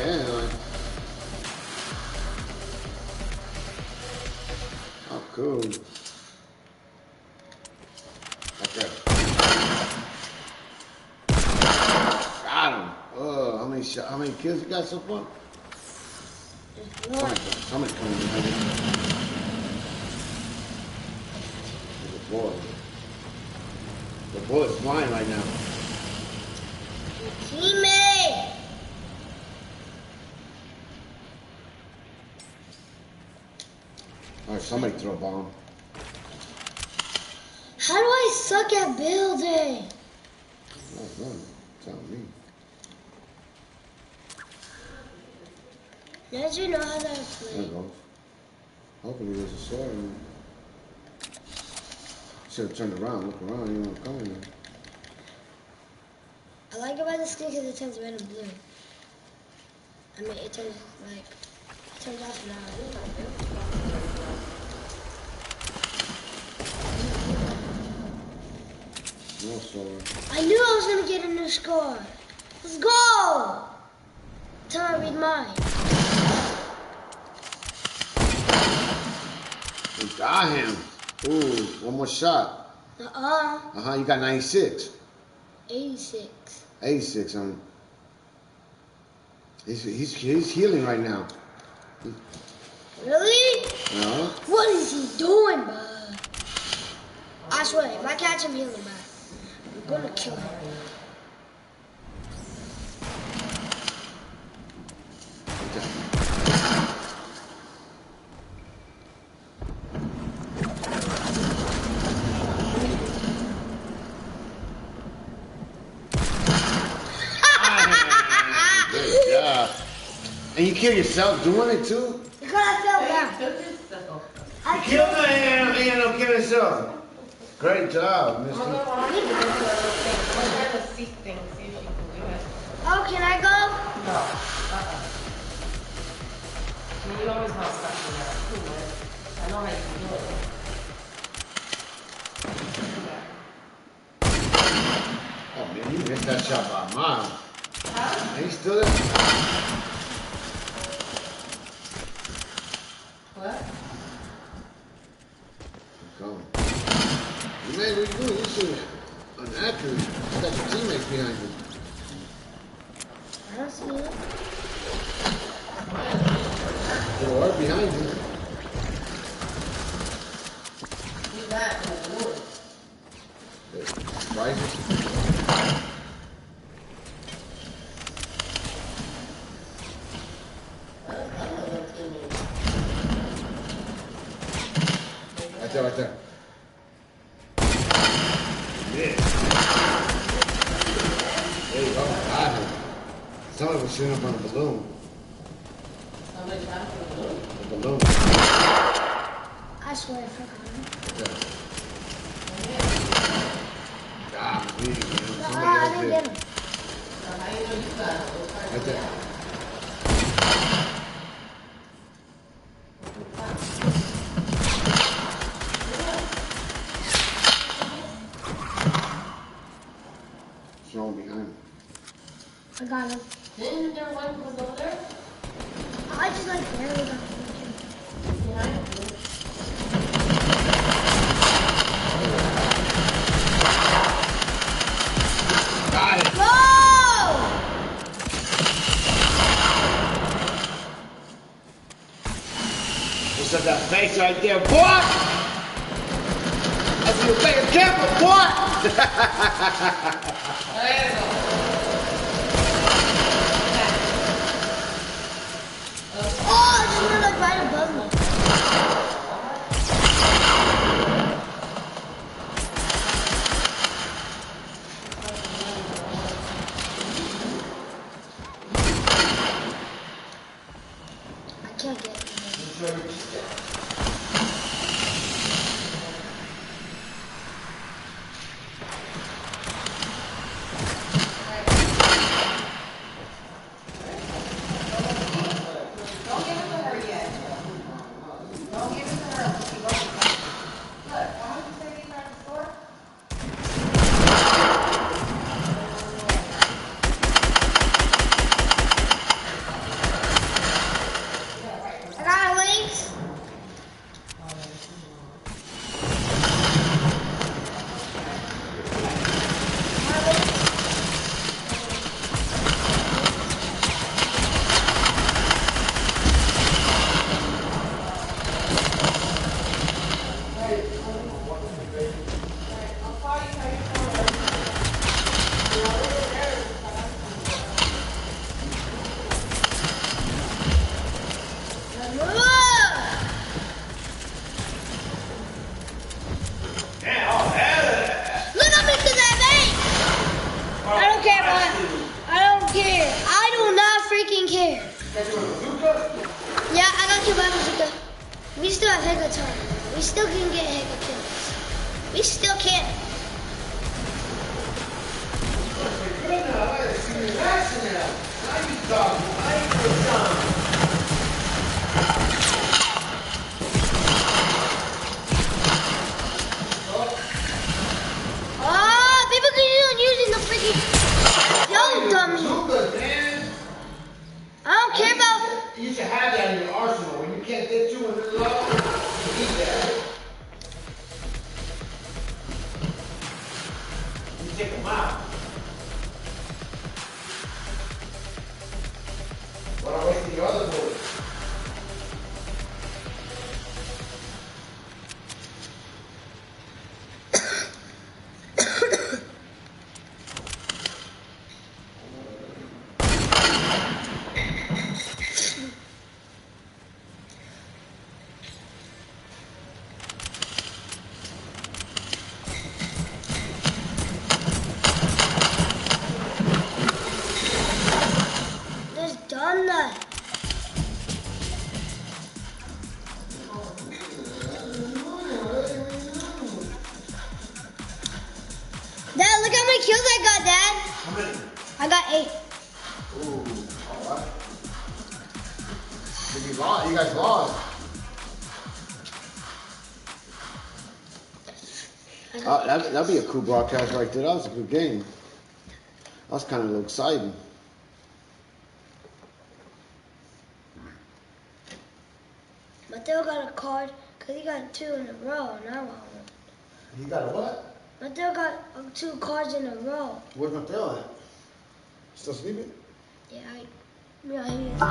S2: anyway. Oh, cool. Okay. Got him. Oh, how many kills you got so far? Somebody coming behind you. There's a boy. The bullet's flying right now.
S1: Teammate!
S2: Alright, somebody throw a bomb.
S1: How do I suck at building?
S2: Oh, no. Tell me.
S1: Did you know how to
S2: There
S1: play?
S2: it goes. Hopefully there's a sword in there. Should have turned around, look around, you don't come in there.
S1: I like it by the skin because it turns red and blue. I mean, it turns off now.
S2: No sword.
S1: I knew I was going to get a new score. Let's go! Tell me I read mine.
S2: We got him. Ooh, one more shot. You got 96.
S1: 86.
S2: 86 on him. He's healing right now.
S1: Really?
S2: Uh-huh.
S1: What is he doing, bud? I swear, if I catch him healing, bud, I'm gonna kill him.
S2: And you kill yourself doing it too?
S1: Because I fell down.
S2: I killed him and he ended up killing himself. Great job, mister.
S1: Oh, can I go?
S10: No. You always want stuff in there. I know how you can do it.
S2: Oh man, you missed that shot by a mile. And he's still there.
S10: What?
S2: Going. You made what you doing. You should unaccurate. You got your teammates behind you.
S1: I don't see it.
S2: They were behind you.
S10: You got it.
S2: Rises. Right there. Yeah. There you go. Got him. Somebody was shooting up on the balloon.
S10: Somebody got the balloon?
S2: The balloon.
S1: I swear I forgot him.
S2: God, please, man.
S1: I didn't get him.
S10: How you know you got it?
S2: Right there. Thrown behind him.
S1: I got him.
S10: Didn't there one was over there?
S1: I just like barely got him.
S2: Got it.
S1: Go!
S2: What's up that face right there, boy? I see you better careful, boy.
S1: Oh, this is like right above me. care. I do not freaking care. Yeah, I got killed by bazooka. We still have Hega time. We still can get Hega kills. We still can. Ah, people keep using the freaking. Yo, dummy. I don't care about.
S2: You should have that in your arsenal. When you can't get two in the low, you need that. You take them out. What I'm wasting your other bullets.
S1: Done that. Dad, look how many kills I got, Dad.
S2: How many?
S1: I got 8.
S2: Ooh, alright. You lost. You guys lost. That'd be a cool broadcast right there. That was a good game. That was kind of exciting.
S1: Mateo got a card because he got 2 in a row, and I want one.
S2: He got a what?
S1: Mateo got 2 cards in a row.
S2: Where's Mateo at? Still sleeping?
S1: Yeah, he is.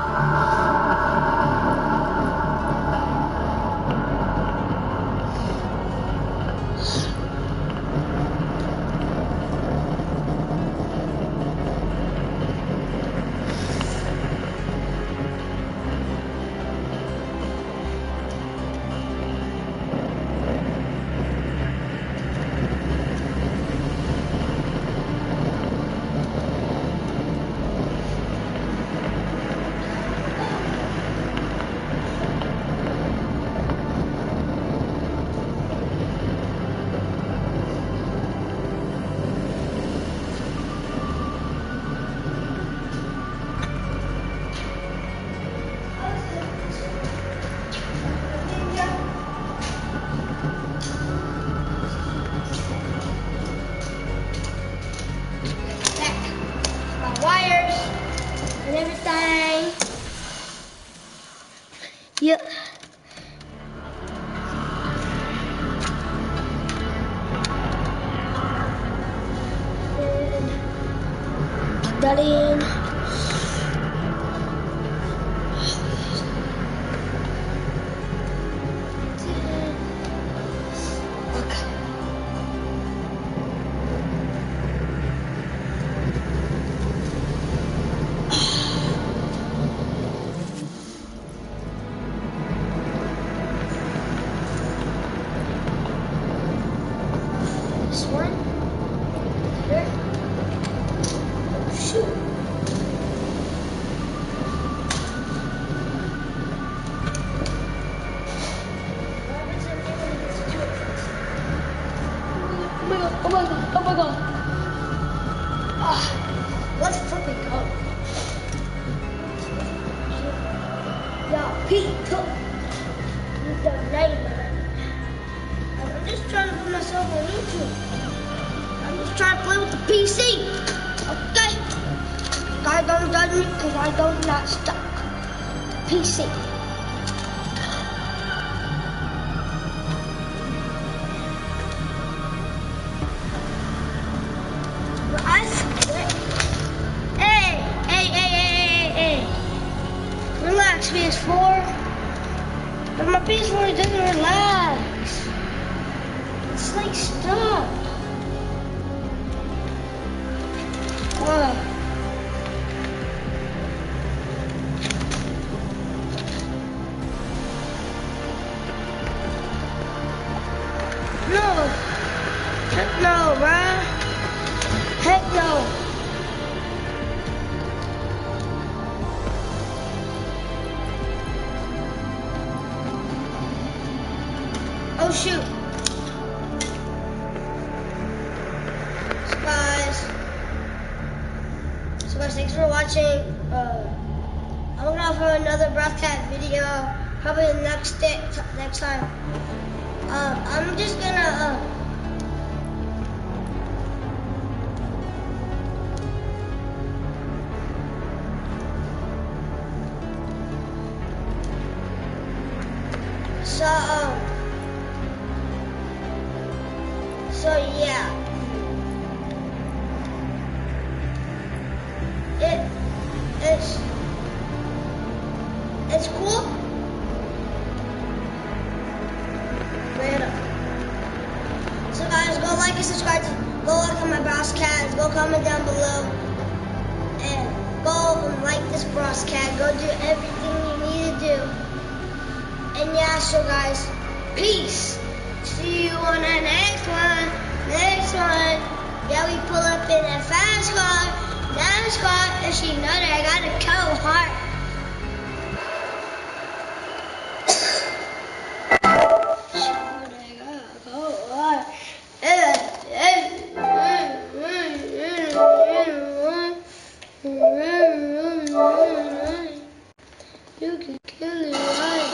S1: Yep. Plug that in. This one. Here. Oh, shoot. Oh my god, oh my god. Let's freaking go. Yeah, Pete, he's the neighbor. I'm just trying to put myself on YouTube. I'm just trying to play with the PC. Okay? Guys, don't judge me because I don't not stuck. PC. Hey. Relax, PS4. But my PS4 doesn't relax. It's like stuck. No. Heck no, bruh. Heck no. guys, thanks for watching. I'm gonna upload another breath cat video probably the next time. I'm just gonna so yeah. It's cool. So guys, go like and subscribe. Go look at my Bros Cat. Go comment down below. And go and like this Bros Cat. Go do everything you need to do. And yeah, so guys, peace. See you on the next one. Yeah, we pull up in a fast car. NASCAR. And she know that I got a cold heart. You can kill it, right?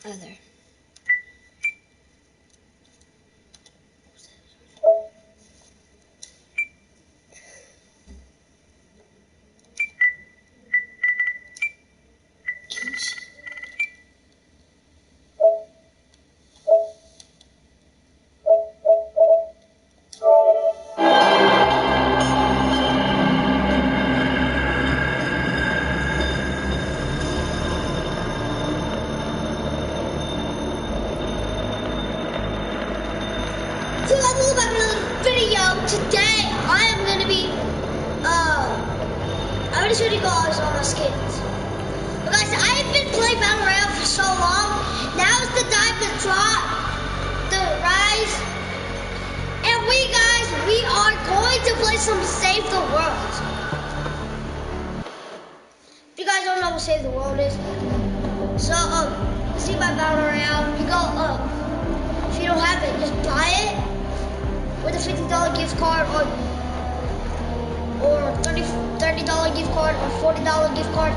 S1: Other. $20 on my skins. But guys, I've been playing Battle Royale for so long. Now's the time to drop the rise. And we are going to play some Save the World. If you guys don't know what Save the World is, so see my Battle Royale. You go if you don't have it, just buy it with a $50 gift card or $30 gift card or $40 gift card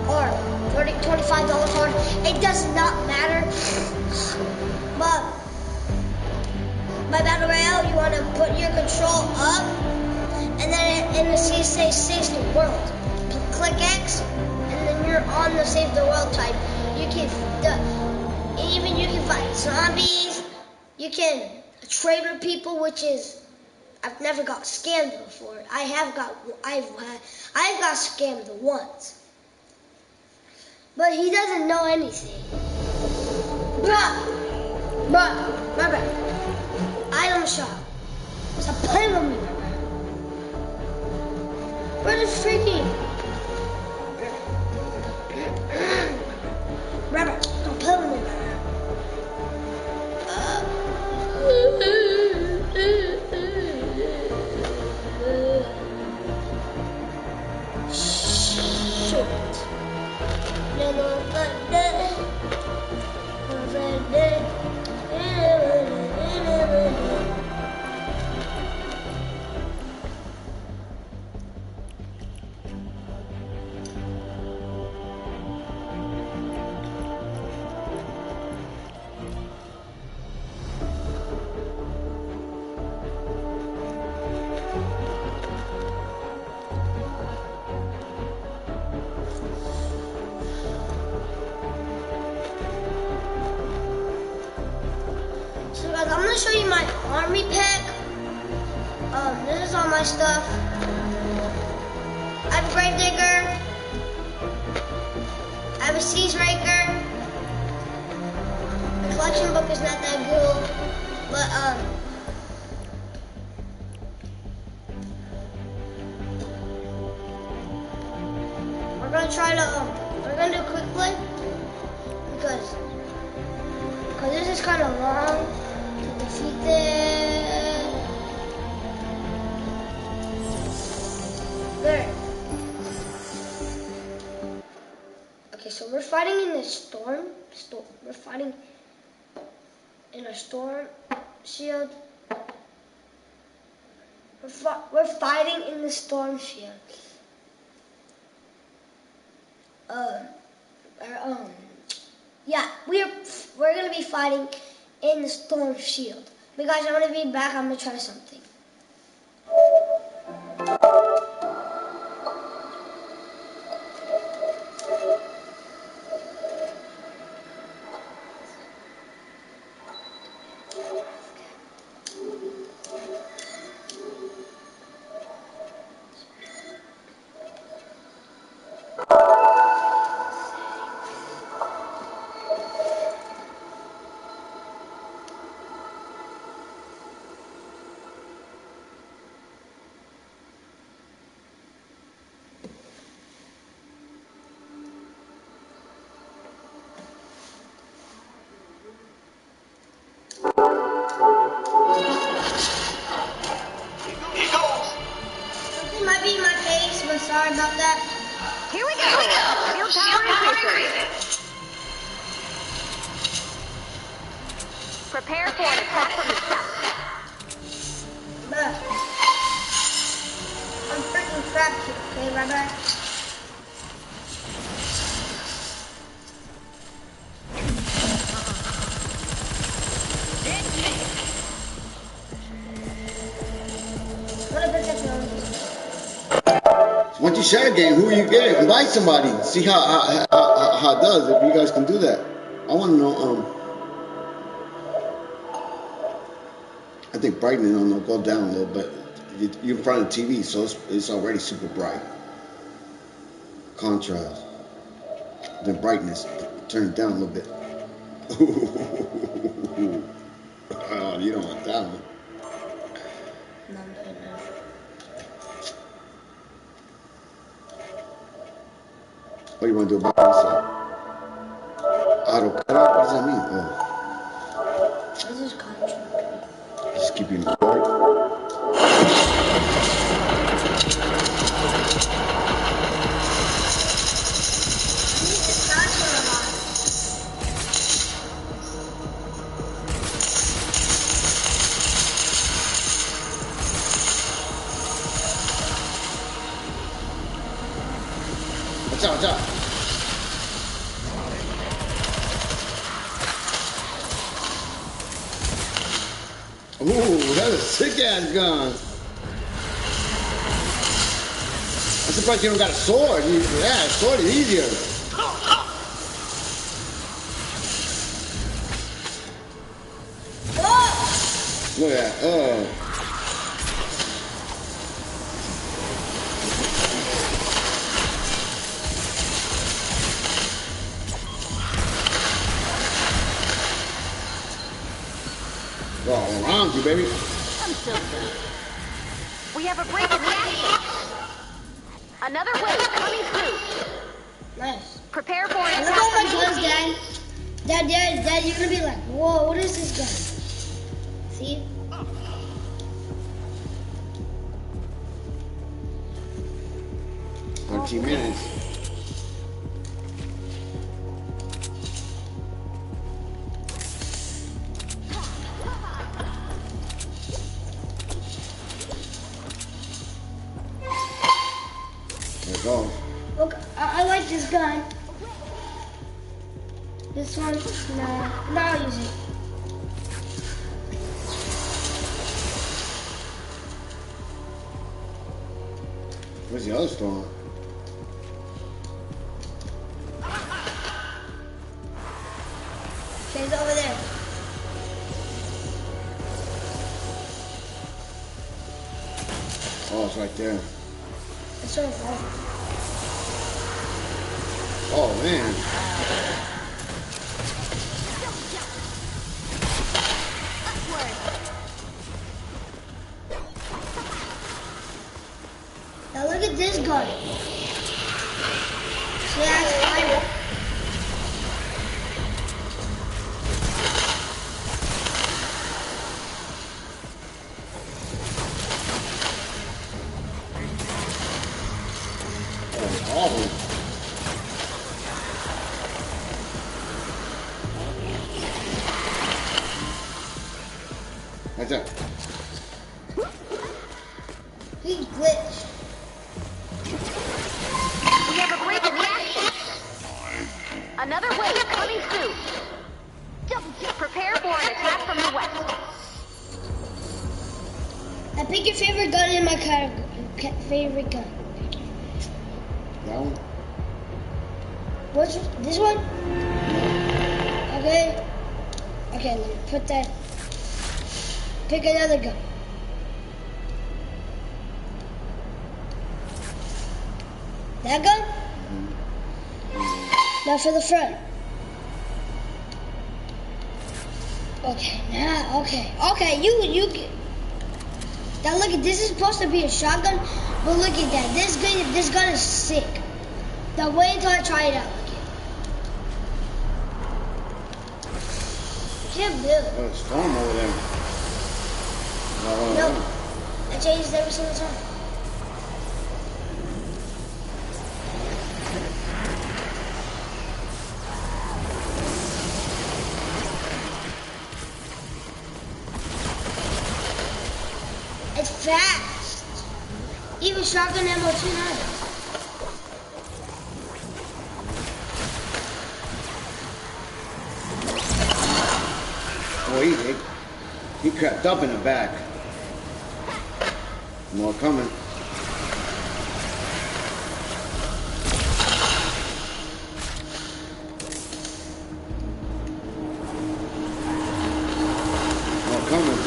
S1: or $25 card. It does not matter. But by Battle Royale, you want to put your control up, and then in the C say Save the World. Click X, and then you're on the Save the World type. You can fight zombies. You can trade with people, which is I've never got scammed before. I've got scammed once, but he doesn't know anything. Bruh, item shop. Stop playing with me. Where the freaking? Bruh, don't play with me. So guys, I'm gonna show you my army pack. This is all my stuff. I have a grave digger. I have a siege raker. The collection book is not that good, but we're gonna try to we're gonna do a quick play because this is kind of long to defeat this. There. Okay, so we're fighting in the storm. We're fighting in a storm shield. We're fighting in the storm shield. Yeah, we're gonna be fighting in the storm shield. But guys, I'm gonna be back. I'm gonna try something. Sorry about that.
S22: Here we go. Field power increases. Prepare for an attack from the south.
S1: I'm freaking trapped here, okay, bye-bye.
S2: Once you share a game, who are you getting? Invite somebody. See how it does. If you guys can do that, I want to know. I think brightening will go down a little bit. You're in front of the TV, so it's already super bright. Contrast. Then brightness, turn it down a little bit. Oh, you don't want that one. Oh, you want to do it by yourself? Auto cut off? What does that mean? Oh.
S1: This is contract.
S2: Just keep you in the car. Watch out, watch out. Ooh, that's a sick ass gun. I'm surprised you don't got a sword. Yeah, a sword is easier. Look at that. All around you, baby.
S11: I'm so good. We have a break in the action. Another wave coming through.
S1: Nice.
S11: Prepare for it.
S1: Look at my guns, Dad. Dad, you're gonna be like, whoa, what is this gun? See?
S2: 13 minutes. There it goes.
S1: Look, I like this gun. This one, no, I'll use it.
S2: Where's the other storm?
S1: Okay, it's over there.
S2: Oh, it's right there.
S1: It's so far.
S2: Oh, man.
S1: Now look at this gun. See, that's fire.
S2: Awful. That's it.
S1: He glitched.
S11: We have a break in the action. Another wave coming through. Prepare for an attack from the west.
S1: I pick your favorite gun in my favorite gun.
S2: That one?
S1: What's this one? Okay. Okay, let me put that. Pick another gun. That gun? Now for the front. Okay, now, okay, you. Now look at this is supposed to be a shotgun, but look at that. This gun is sick. Now wait until I try it out. Can't build.
S2: Oh, it's storm over there.
S1: No, it changes every single time. It's fast. Even shotgun ammo too nice.
S2: Oh, he crept up in the back. More coming. More coming.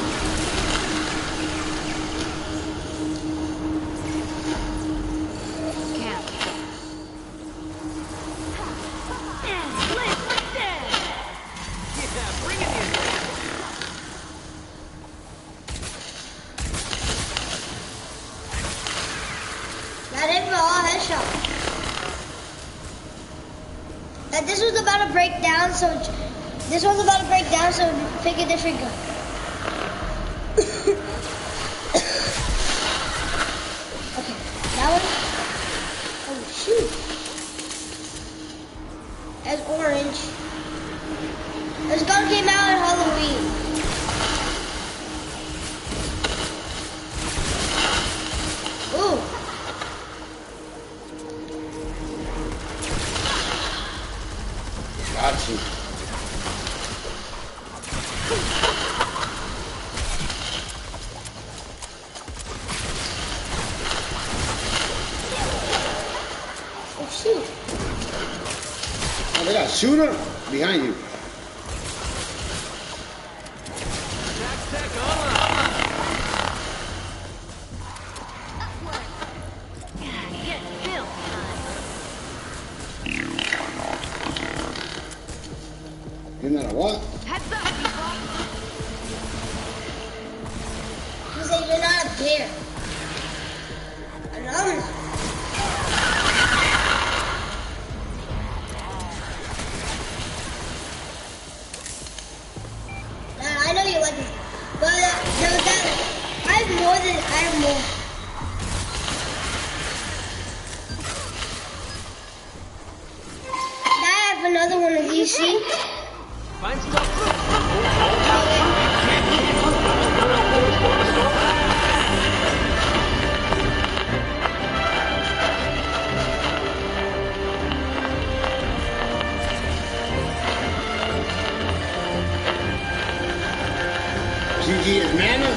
S1: Not even all headshot. That this was about to break down, so pick a different gun. Okay, that one. Oh shoot! That's orange. This gun came out on Halloween. Ooh.
S2: Got you.
S1: Oh shoot.
S2: Oh, they got a shooter behind you. Isn't that a what?
S1: He said you're not a bear. And I'm not. I know you like it. But I have more. I have another one of these, see?
S5: Find stuff.
S2: GG is mana?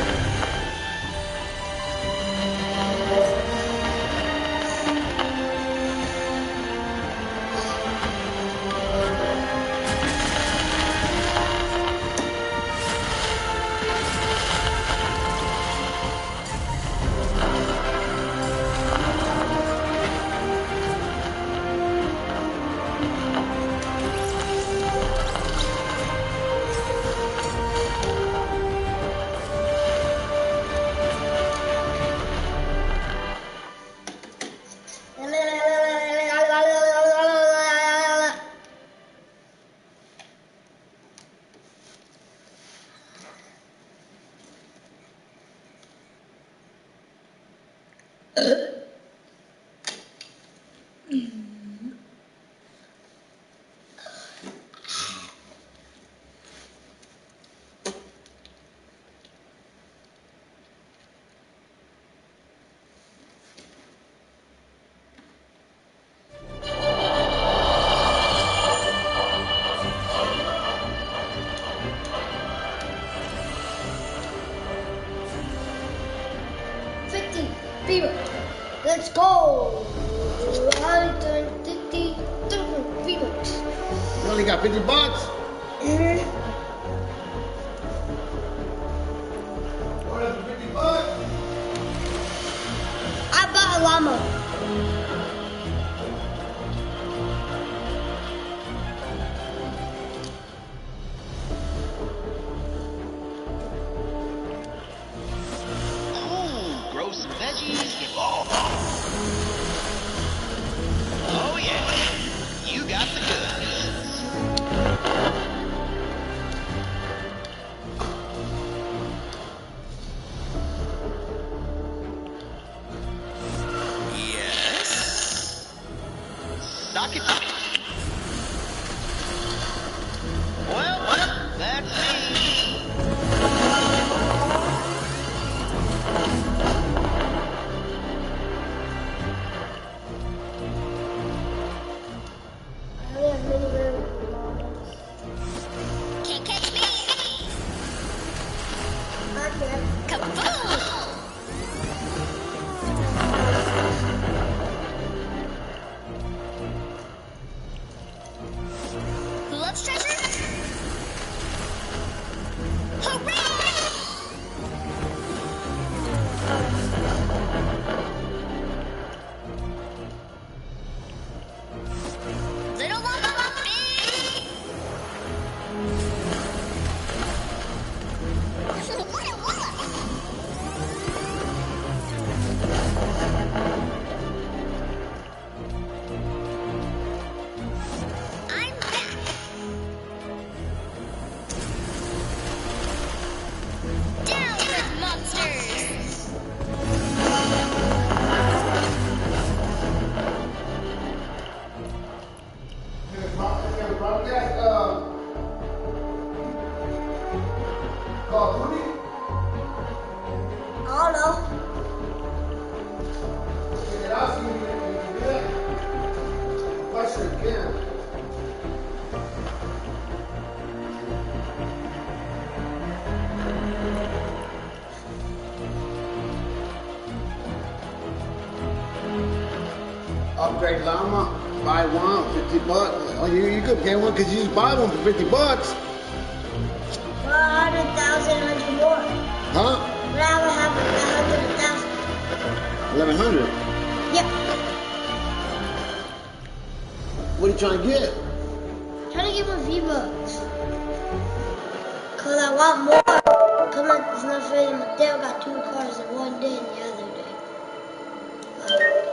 S1: Let's go!
S2: You only got 50 bucks?
S1: Mm-hmm.
S2: What is 50 bucks?
S1: I bought a llama.
S5: Gross veggies. Oh yeah, you got the goods. Yes. Knock it to me. Well, that's me.
S11: Can't catch me. Kaboom!
S2: Upgrade llama, buy one, $50. Oh, you could get one because you just buy one for $50.
S1: 100,000, 100 more.
S2: Huh?
S1: But I would have 100,000.
S2: 1,100.
S1: Yep.
S2: What are you trying to get?
S1: Trying to get more V-Bucks. Cause I want more. Come on, it's not fair. My dad got 2 cars in one day and the other day.